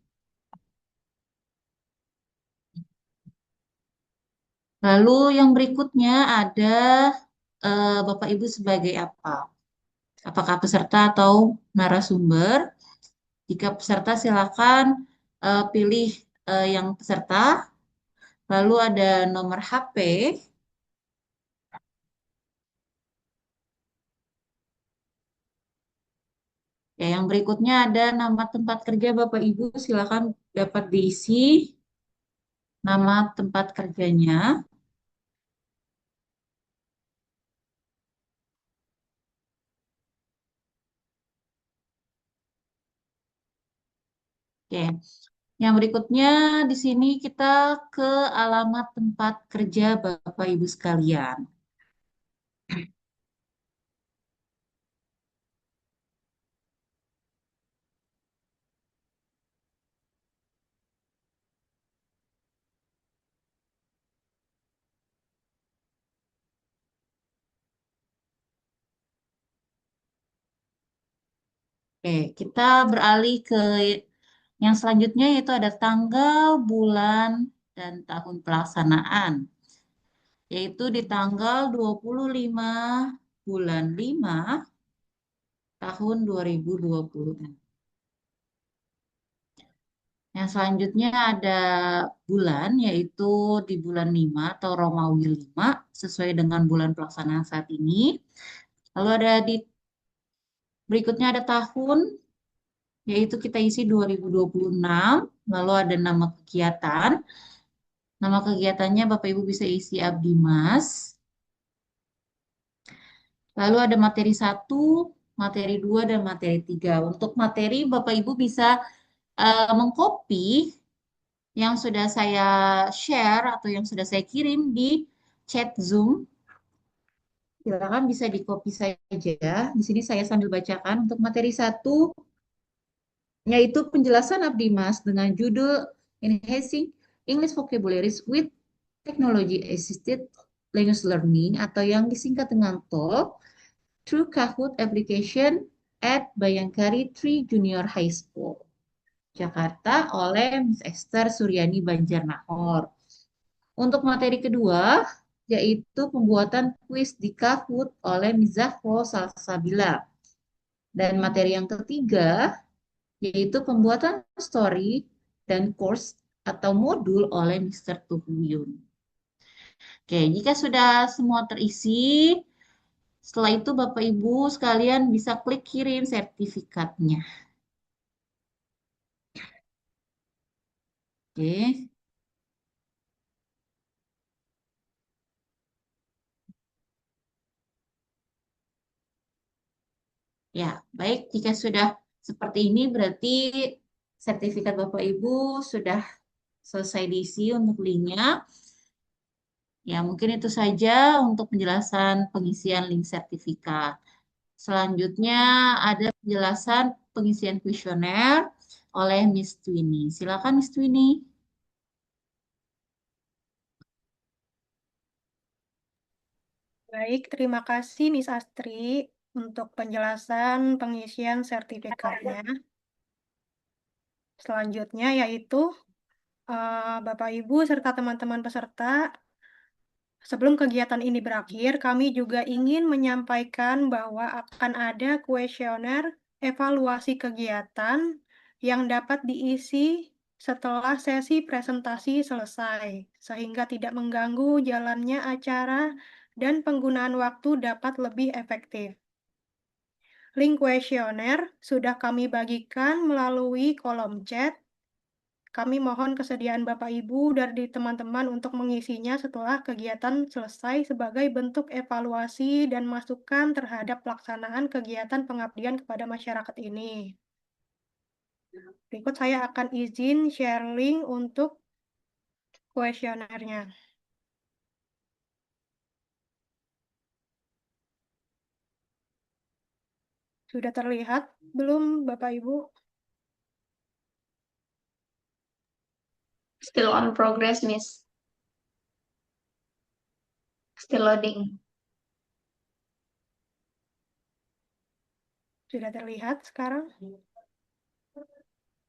Lalu yang berikutnya ada Bapak Ibu sebagai apa? Apakah peserta atau narasumber? Jika peserta silakan pilih yang peserta. Lalu ada nomor HP. Ya, yang berikutnya ada nama tempat kerja Bapak Ibu, silakan dapat diisi nama tempat kerjanya. Oke. Yang berikutnya di sini kita ke alamat tempat kerja Bapak Ibu sekalian. Oke, kita beralih ke yang selanjutnya yaitu ada tanggal, bulan, dan tahun pelaksanaan. Yaitu di tanggal 25 bulan 5 tahun 2020. Yang selanjutnya ada bulan, yaitu di bulan 5 atau Romawi 5, sesuai dengan bulan pelaksanaan saat ini. Lalu ada di berikutnya ada tahun, yaitu kita isi 2026. Lalu ada nama kegiatan. Nama kegiatannya Bapak Ibu bisa isi Abdi Mas. Lalu ada materi 1, materi 2, dan materi 3. Untuk materi Bapak Ibu bisa mengcopy yang sudah saya share atau yang sudah saya kirim di chat Zoom. Silakan bisa di-copy saja. Di sini saya sambil bacakan untuk materi 1, yaitu penjelasan Abdi Mas dengan judul Enhancing English Vocabularies with Technology Assisted Language Learning atau yang disingkat dengan TOLK through Kahoot Application at Bayangkari 3 Junior High School, Jakarta oleh Miss Esther Suryani Banjarnahor. Untuk materi kedua, yaitu pembuatan kuis di Kahoot oleh Miss Zahro Salsabila. Dan materi yang ketiga, yaitu pembuatan story dan course atau modul oleh Mr. Tuhuyun. Oke, jika sudah semua terisi, setelah itu Bapak Ibu sekalian bisa klik kirim sertifikatnya. Oke. Ya, baik. Jika sudah seperti ini, berarti sertifikat Bapak Ibu sudah selesai diisi untuk linknya. Ya, mungkin itu saja untuk penjelasan pengisian link sertifikat. Selanjutnya ada penjelasan pengisian kuesioner oleh Miss Twini. Silakan Miss Twini. Baik, terima kasih Miss Astri untuk penjelasan pengisian sertifikatnya. Selanjutnya yaitu Bapak Ibu serta teman-teman peserta, sebelum kegiatan ini berakhir, kami juga ingin menyampaikan bahwa akan ada kuesioner evaluasi kegiatan yang dapat diisi setelah sesi presentasi selesai, sehingga tidak mengganggu jalannya acara dan penggunaan waktu dapat lebih efektif. Link kuesioner sudah kami bagikan melalui kolom chat. Kami mohon kesediaan Bapak Ibu dari teman-teman untuk mengisinya setelah kegiatan selesai sebagai bentuk evaluasi dan masukan terhadap pelaksanaan kegiatan pengabdian kepada masyarakat ini. Berikut saya akan izin share link untuk kuesionernya. Sudah terlihat belum Bapak Ibu? Still on progress, Miss. Still loading. Sudah terlihat sekarang?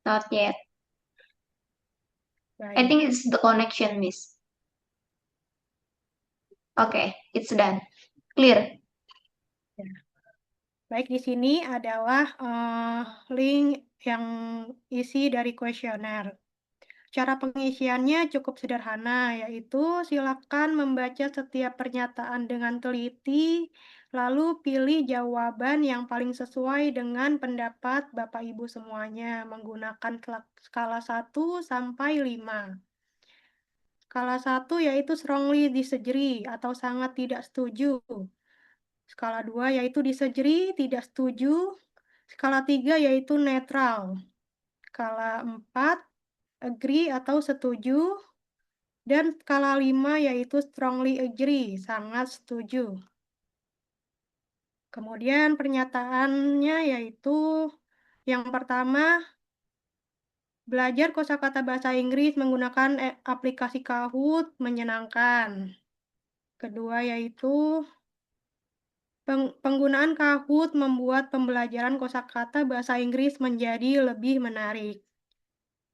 Not yet. I Baik. think it's the connection, Miss. Okay, it's done. Clear. Baik, di sini adalah link yang isi dari kuesioner. Cara pengisiannya cukup sederhana, yaitu silakan membaca setiap pernyataan dengan teliti, lalu pilih jawaban yang paling sesuai dengan pendapat Bapak Ibu semuanya menggunakan skala 1 sampai 5. Skala 1 yaitu strongly disagree atau sangat tidak setuju. Skala 2 yaitu disagree, tidak setuju. Skala 3 yaitu netral. Skala 4 agree atau setuju. Dan skala 5 yaitu strongly agree, sangat setuju. Kemudian pernyataannya yaitu yang pertama, belajar kosakata bahasa Inggris menggunakan aplikasi Kahoot menyenangkan. Kedua yaitu penggunaan Kahoot membuat pembelajaran kosakata bahasa Inggris menjadi lebih menarik.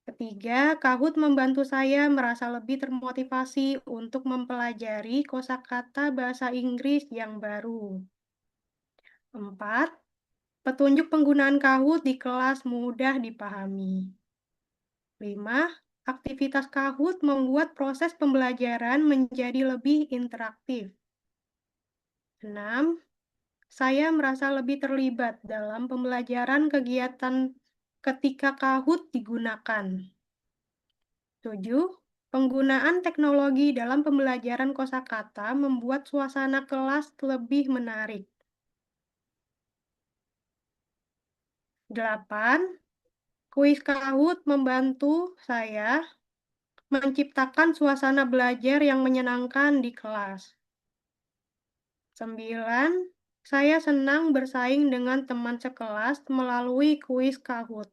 Ketiga, Kahoot membantu saya merasa lebih termotivasi untuk mempelajari kosakata bahasa Inggris yang baru. 4. Petunjuk penggunaan Kahoot di kelas mudah dipahami. 5. Aktivitas Kahoot membuat proses pembelajaran menjadi lebih interaktif. 6. Saya merasa lebih terlibat dalam pembelajaran kegiatan ketika Kahoot digunakan. 7. Penggunaan teknologi dalam pembelajaran kosakata membuat suasana kelas lebih menarik. 8. Kuis Kahoot membantu saya menciptakan suasana belajar yang menyenangkan di kelas. 9. Saya senang bersaing dengan teman sekelas melalui kuis Kahoot.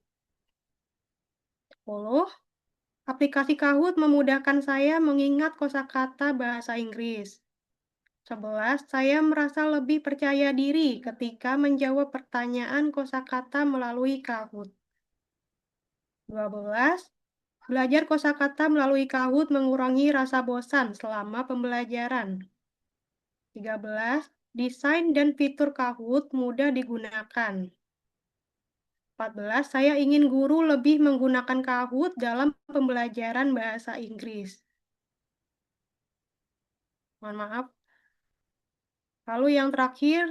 10. Aplikasi Kahoot memudahkan saya mengingat kosakata bahasa Inggris. 11. Saya merasa lebih percaya diri ketika menjawab pertanyaan kosakata melalui Kahoot. 12. Belajar kosakata melalui Kahoot mengurangi rasa bosan selama pembelajaran. 13. Desain dan fitur Kahoot mudah digunakan. 14, saya ingin guru lebih menggunakan Kahoot dalam pembelajaran bahasa Inggris. Mohon maaf. Lalu yang terakhir,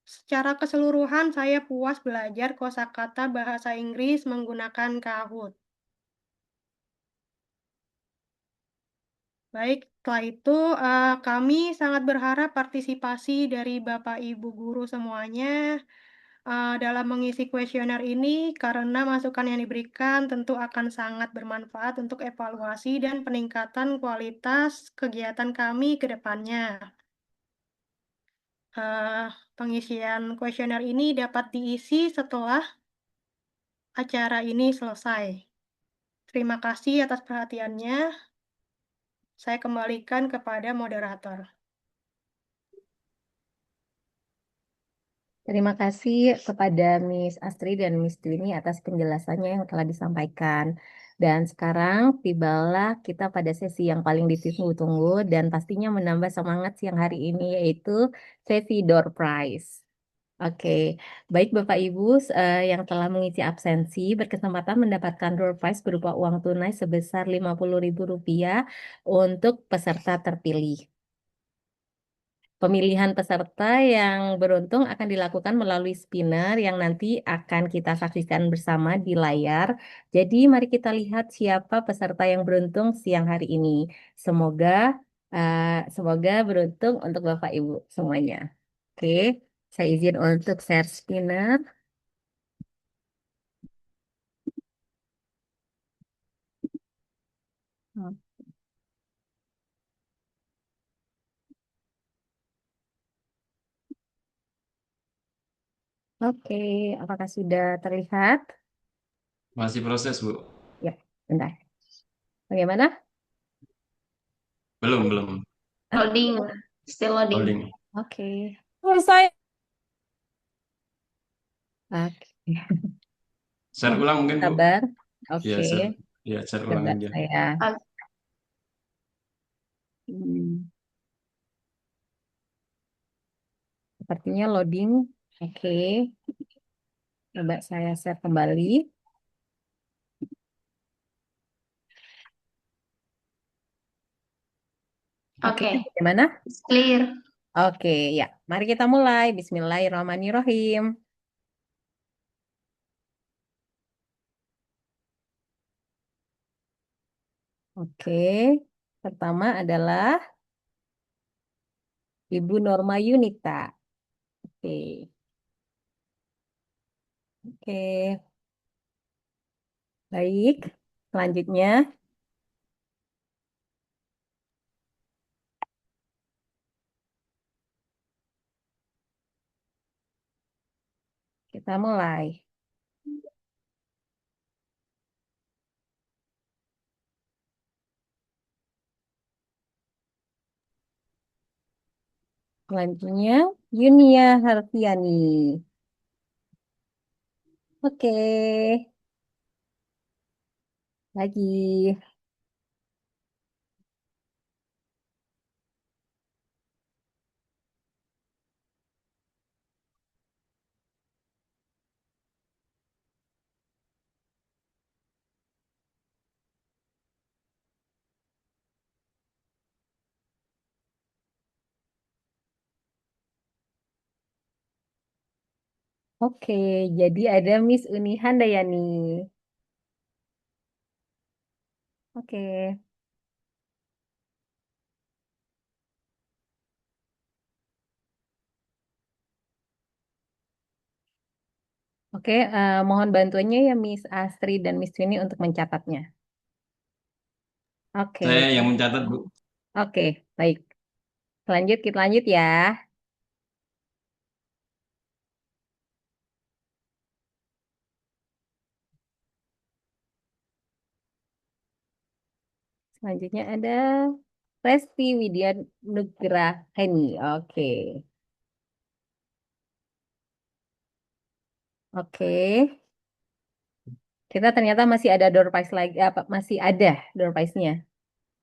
secara keseluruhan saya puas belajar kosakata bahasa Inggris menggunakan Kahoot. Baik, setelah itu kami sangat berharap partisipasi dari Bapak Ibu guru semuanya dalam mengisi kuesioner ini karena masukan yang diberikan tentu akan sangat bermanfaat untuk evaluasi dan peningkatan kualitas kegiatan kami ke depannya. Eh, Pengisian kuesioner ini dapat diisi setelah acara ini selesai. Terima kasih atas perhatiannya. Saya kembalikan kepada moderator. Terima kasih kepada Miss Astri dan Miss Dwini atas penjelasannya yang telah disampaikan. Dan sekarang tibalah kita pada sesi yang paling ditunggu-tunggu dan pastinya menambah semangat siang hari ini yaitu sesi door prize. Oke, baik Bapak Ibu yang telah mengisi absensi berkesempatan mendapatkan door prize berupa uang tunai sebesar Rp50.000 untuk peserta terpilih. Pemilihan peserta yang beruntung akan dilakukan melalui spinner yang nanti akan kita saksikan bersama di layar. Jadi mari kita lihat siapa peserta yang beruntung siang hari ini. Semoga semoga beruntung untuk Bapak Ibu semuanya. Oke, saya izin untuk share spinner. Oke, apakah sudah terlihat? Masih proses, Bu. Ya, bentar. Bagaimana? Belum. Loading, still loading. Loading. Oke. Selesai. Oke. Share ulang mungkin, Bu. Sabar. Ya, Oke. share ulang Coba aja. saya. Oke. Hmm, Sepertinya loading. Oke. Coba saya share kembali. Oke, Oke, bagaimana? clear. Oke, ya. Mari kita mulai. Bismillahirrahmanirrahim. Oke. Pertama adalah Ibu Norma Yunita. Oke. Oke. Baik. Selanjutnya kita mulai. Selanjutnya Yunia Hartiani. Oke. Lagi. Oke, jadi ada Miss Uni Handayani. Oke. Oke, mohon bantuannya ya Miss Astri dan Miss Uni untuk mencatatnya. Oke. Saya yang mencatat, Bu. Oke, baik. Kita lanjut ya. Selanjutnya ada Resti Widya Nugraheni. Oke. Oke. Kita ternyata masih ada door prize lagi, apa masih ada door prize-nya.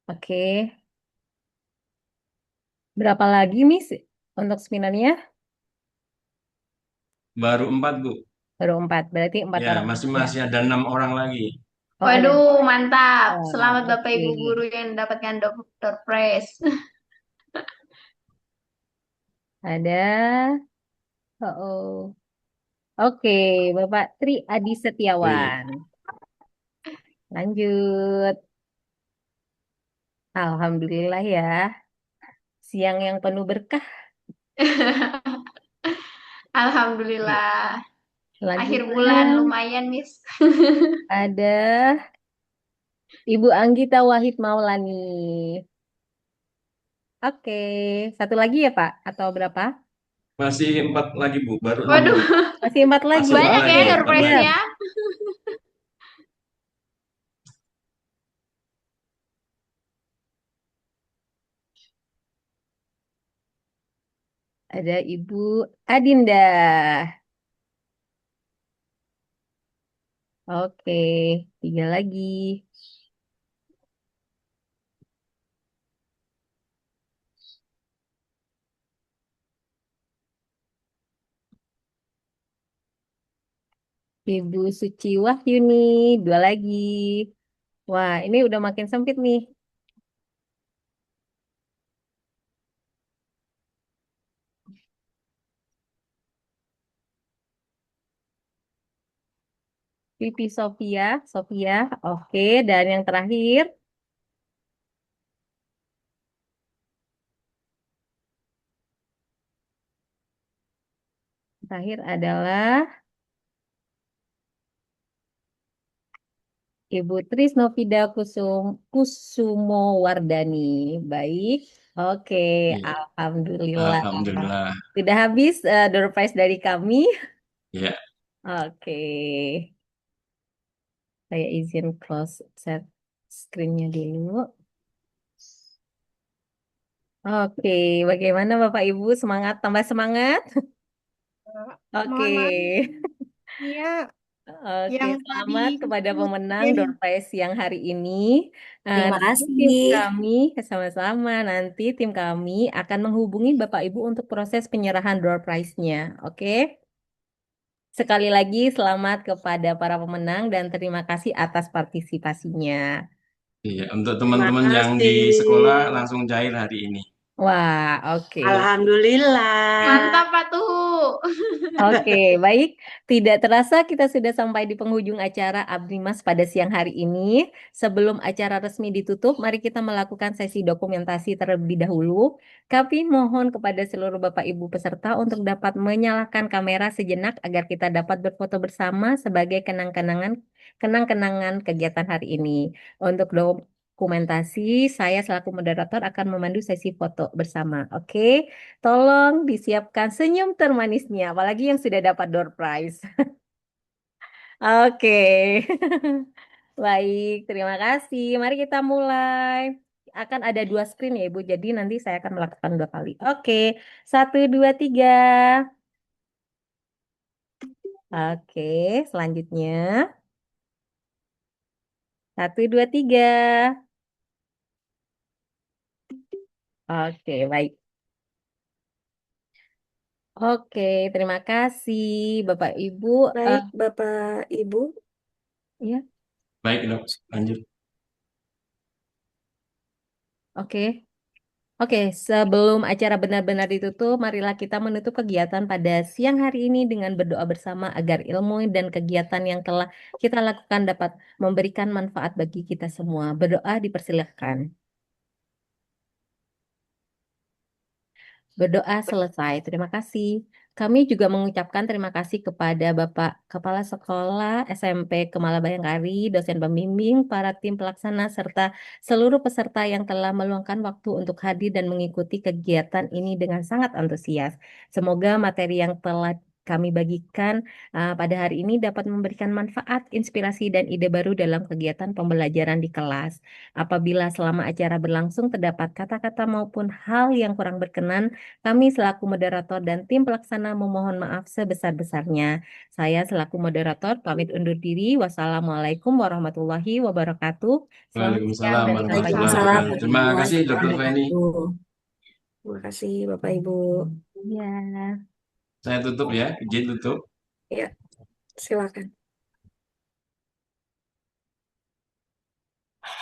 Oke. Berapa lagi, Miss, untuk spinnernya? Baru 4, Bu. Baru 4. Berarti 4 Ya, orang masih aja. masih ada 6 orang lagi. Oh, ada. Waduh, mantap. Oh, Selamat Bapak oke. Ibu guru yang mendapatkan Dokter Prize. Ada. Oh, oh. Oke, Bapak Tri Adi Wih, Setiawan. Lanjut. Alhamdulillah ya. Siang yang penuh berkah. Alhamdulillah. Akhir Selanjutnya bulan lumayan, Miss. ada Ibu Anggita Wahid Maulani. Oke, satu lagi ya Pak? Atau berapa? masih 4 lagi Bu, baru 6 Waduh, Bu. Masih 4 lagi. Masih 4 banyak ya Oke, lagi, door 4 siap. lagi. prize-nya. Ada Ibu Adinda. Oke, 3 lagi. Ibu Suci Wahyuni, 2 lagi. Wah, ini udah makin sempit nih. Pipi Sofia, Sofia. Oke, dan yang terakhir, adalah Ibu Trisnovida Kusumo Wardani. Baik. Oke, Iya, Alhamdulillah. Alhamdulillah. Sudah habis door prize dari kami. Ya, Oke. Saya izin close set screen-nya dulu. Oke, bagaimana Bapak Ibu? Semangat, tambah semangat? Oke. Mohon maaf, ya, Oke, yang tadi selamat kepada pemenang disebutin. door prize siang hari ini. Terima Nanti kasih. tim kami, sama-sama, nanti tim kami akan menghubungi Bapak Ibu untuk proses penyerahan door prize-nya. Oke? Sekali lagi, selamat kepada para pemenang dan terima kasih atas partisipasinya. iya. Untuk Terima teman-teman yang di sekolah kasih. langsung cair hari ini. Wah, oke. Alhamdulillah. Mantap, Pak Tuhu. Oke, baik. Tidak terasa kita sudah sampai di penghujung acara Abdimas pada siang hari ini. Sebelum acara resmi ditutup, mari kita melakukan sesi dokumentasi terlebih dahulu. Kami mohon kepada seluruh Bapak Ibu peserta untuk dapat menyalakan kamera sejenak agar kita dapat berfoto bersama sebagai kenang-kenangan kegiatan hari ini. Untuk dokumentasi, saya selaku moderator akan memandu sesi foto bersama. Oke? Tolong disiapkan senyum termanisnya, apalagi yang sudah dapat door prize. Oke. Baik, terima kasih. Mari kita mulai. Akan ada 2 screen ya, Ibu. Jadi nanti saya akan melakukan 2 kali. Oke, 1, 2, 3. Oke, selanjutnya. 1, 2, 3. Oke, baik. Oke, terima kasih Bapak Ibu. Baik, Bapak Ibu. Ya, Baik, Dok. Lanjut. oke. Oke, sebelum acara benar-benar ditutup, marilah kita menutup kegiatan pada siang hari ini dengan berdoa bersama agar ilmu dan kegiatan yang telah kita lakukan dapat memberikan manfaat bagi kita semua. Berdoa dipersilakan. Berdoa selesai. Terima kasih. Kami juga mengucapkan terima kasih kepada Bapak Kepala Sekolah SMP Kemala Bayangkari, dosen pembimbing, para tim pelaksana, serta seluruh peserta yang telah meluangkan waktu untuk hadir dan mengikuti kegiatan ini dengan sangat antusias. Semoga materi yang telah kami bagikan pada hari ini dapat memberikan manfaat, inspirasi, dan ide baru dalam kegiatan pembelajaran di kelas. Apabila selama acara berlangsung terdapat kata-kata maupun hal yang kurang berkenan, kami selaku moderator dan tim pelaksana memohon maaf sebesar-besarnya. Saya selaku moderator pamit undur diri. Wassalamualaikum warahmatullahi wabarakatuh. Selamat siang Waalaikumsalam dan sampai warahmatullahi jumpa. Waalaikumsalam wabarakatuh. Terima warahmatullahi kasih, Dr. Feni. wabarakatuh. Terima kasih, Bapak Ibu. Ya. Saya tutup ya, izin tutup. Ya. Silakan.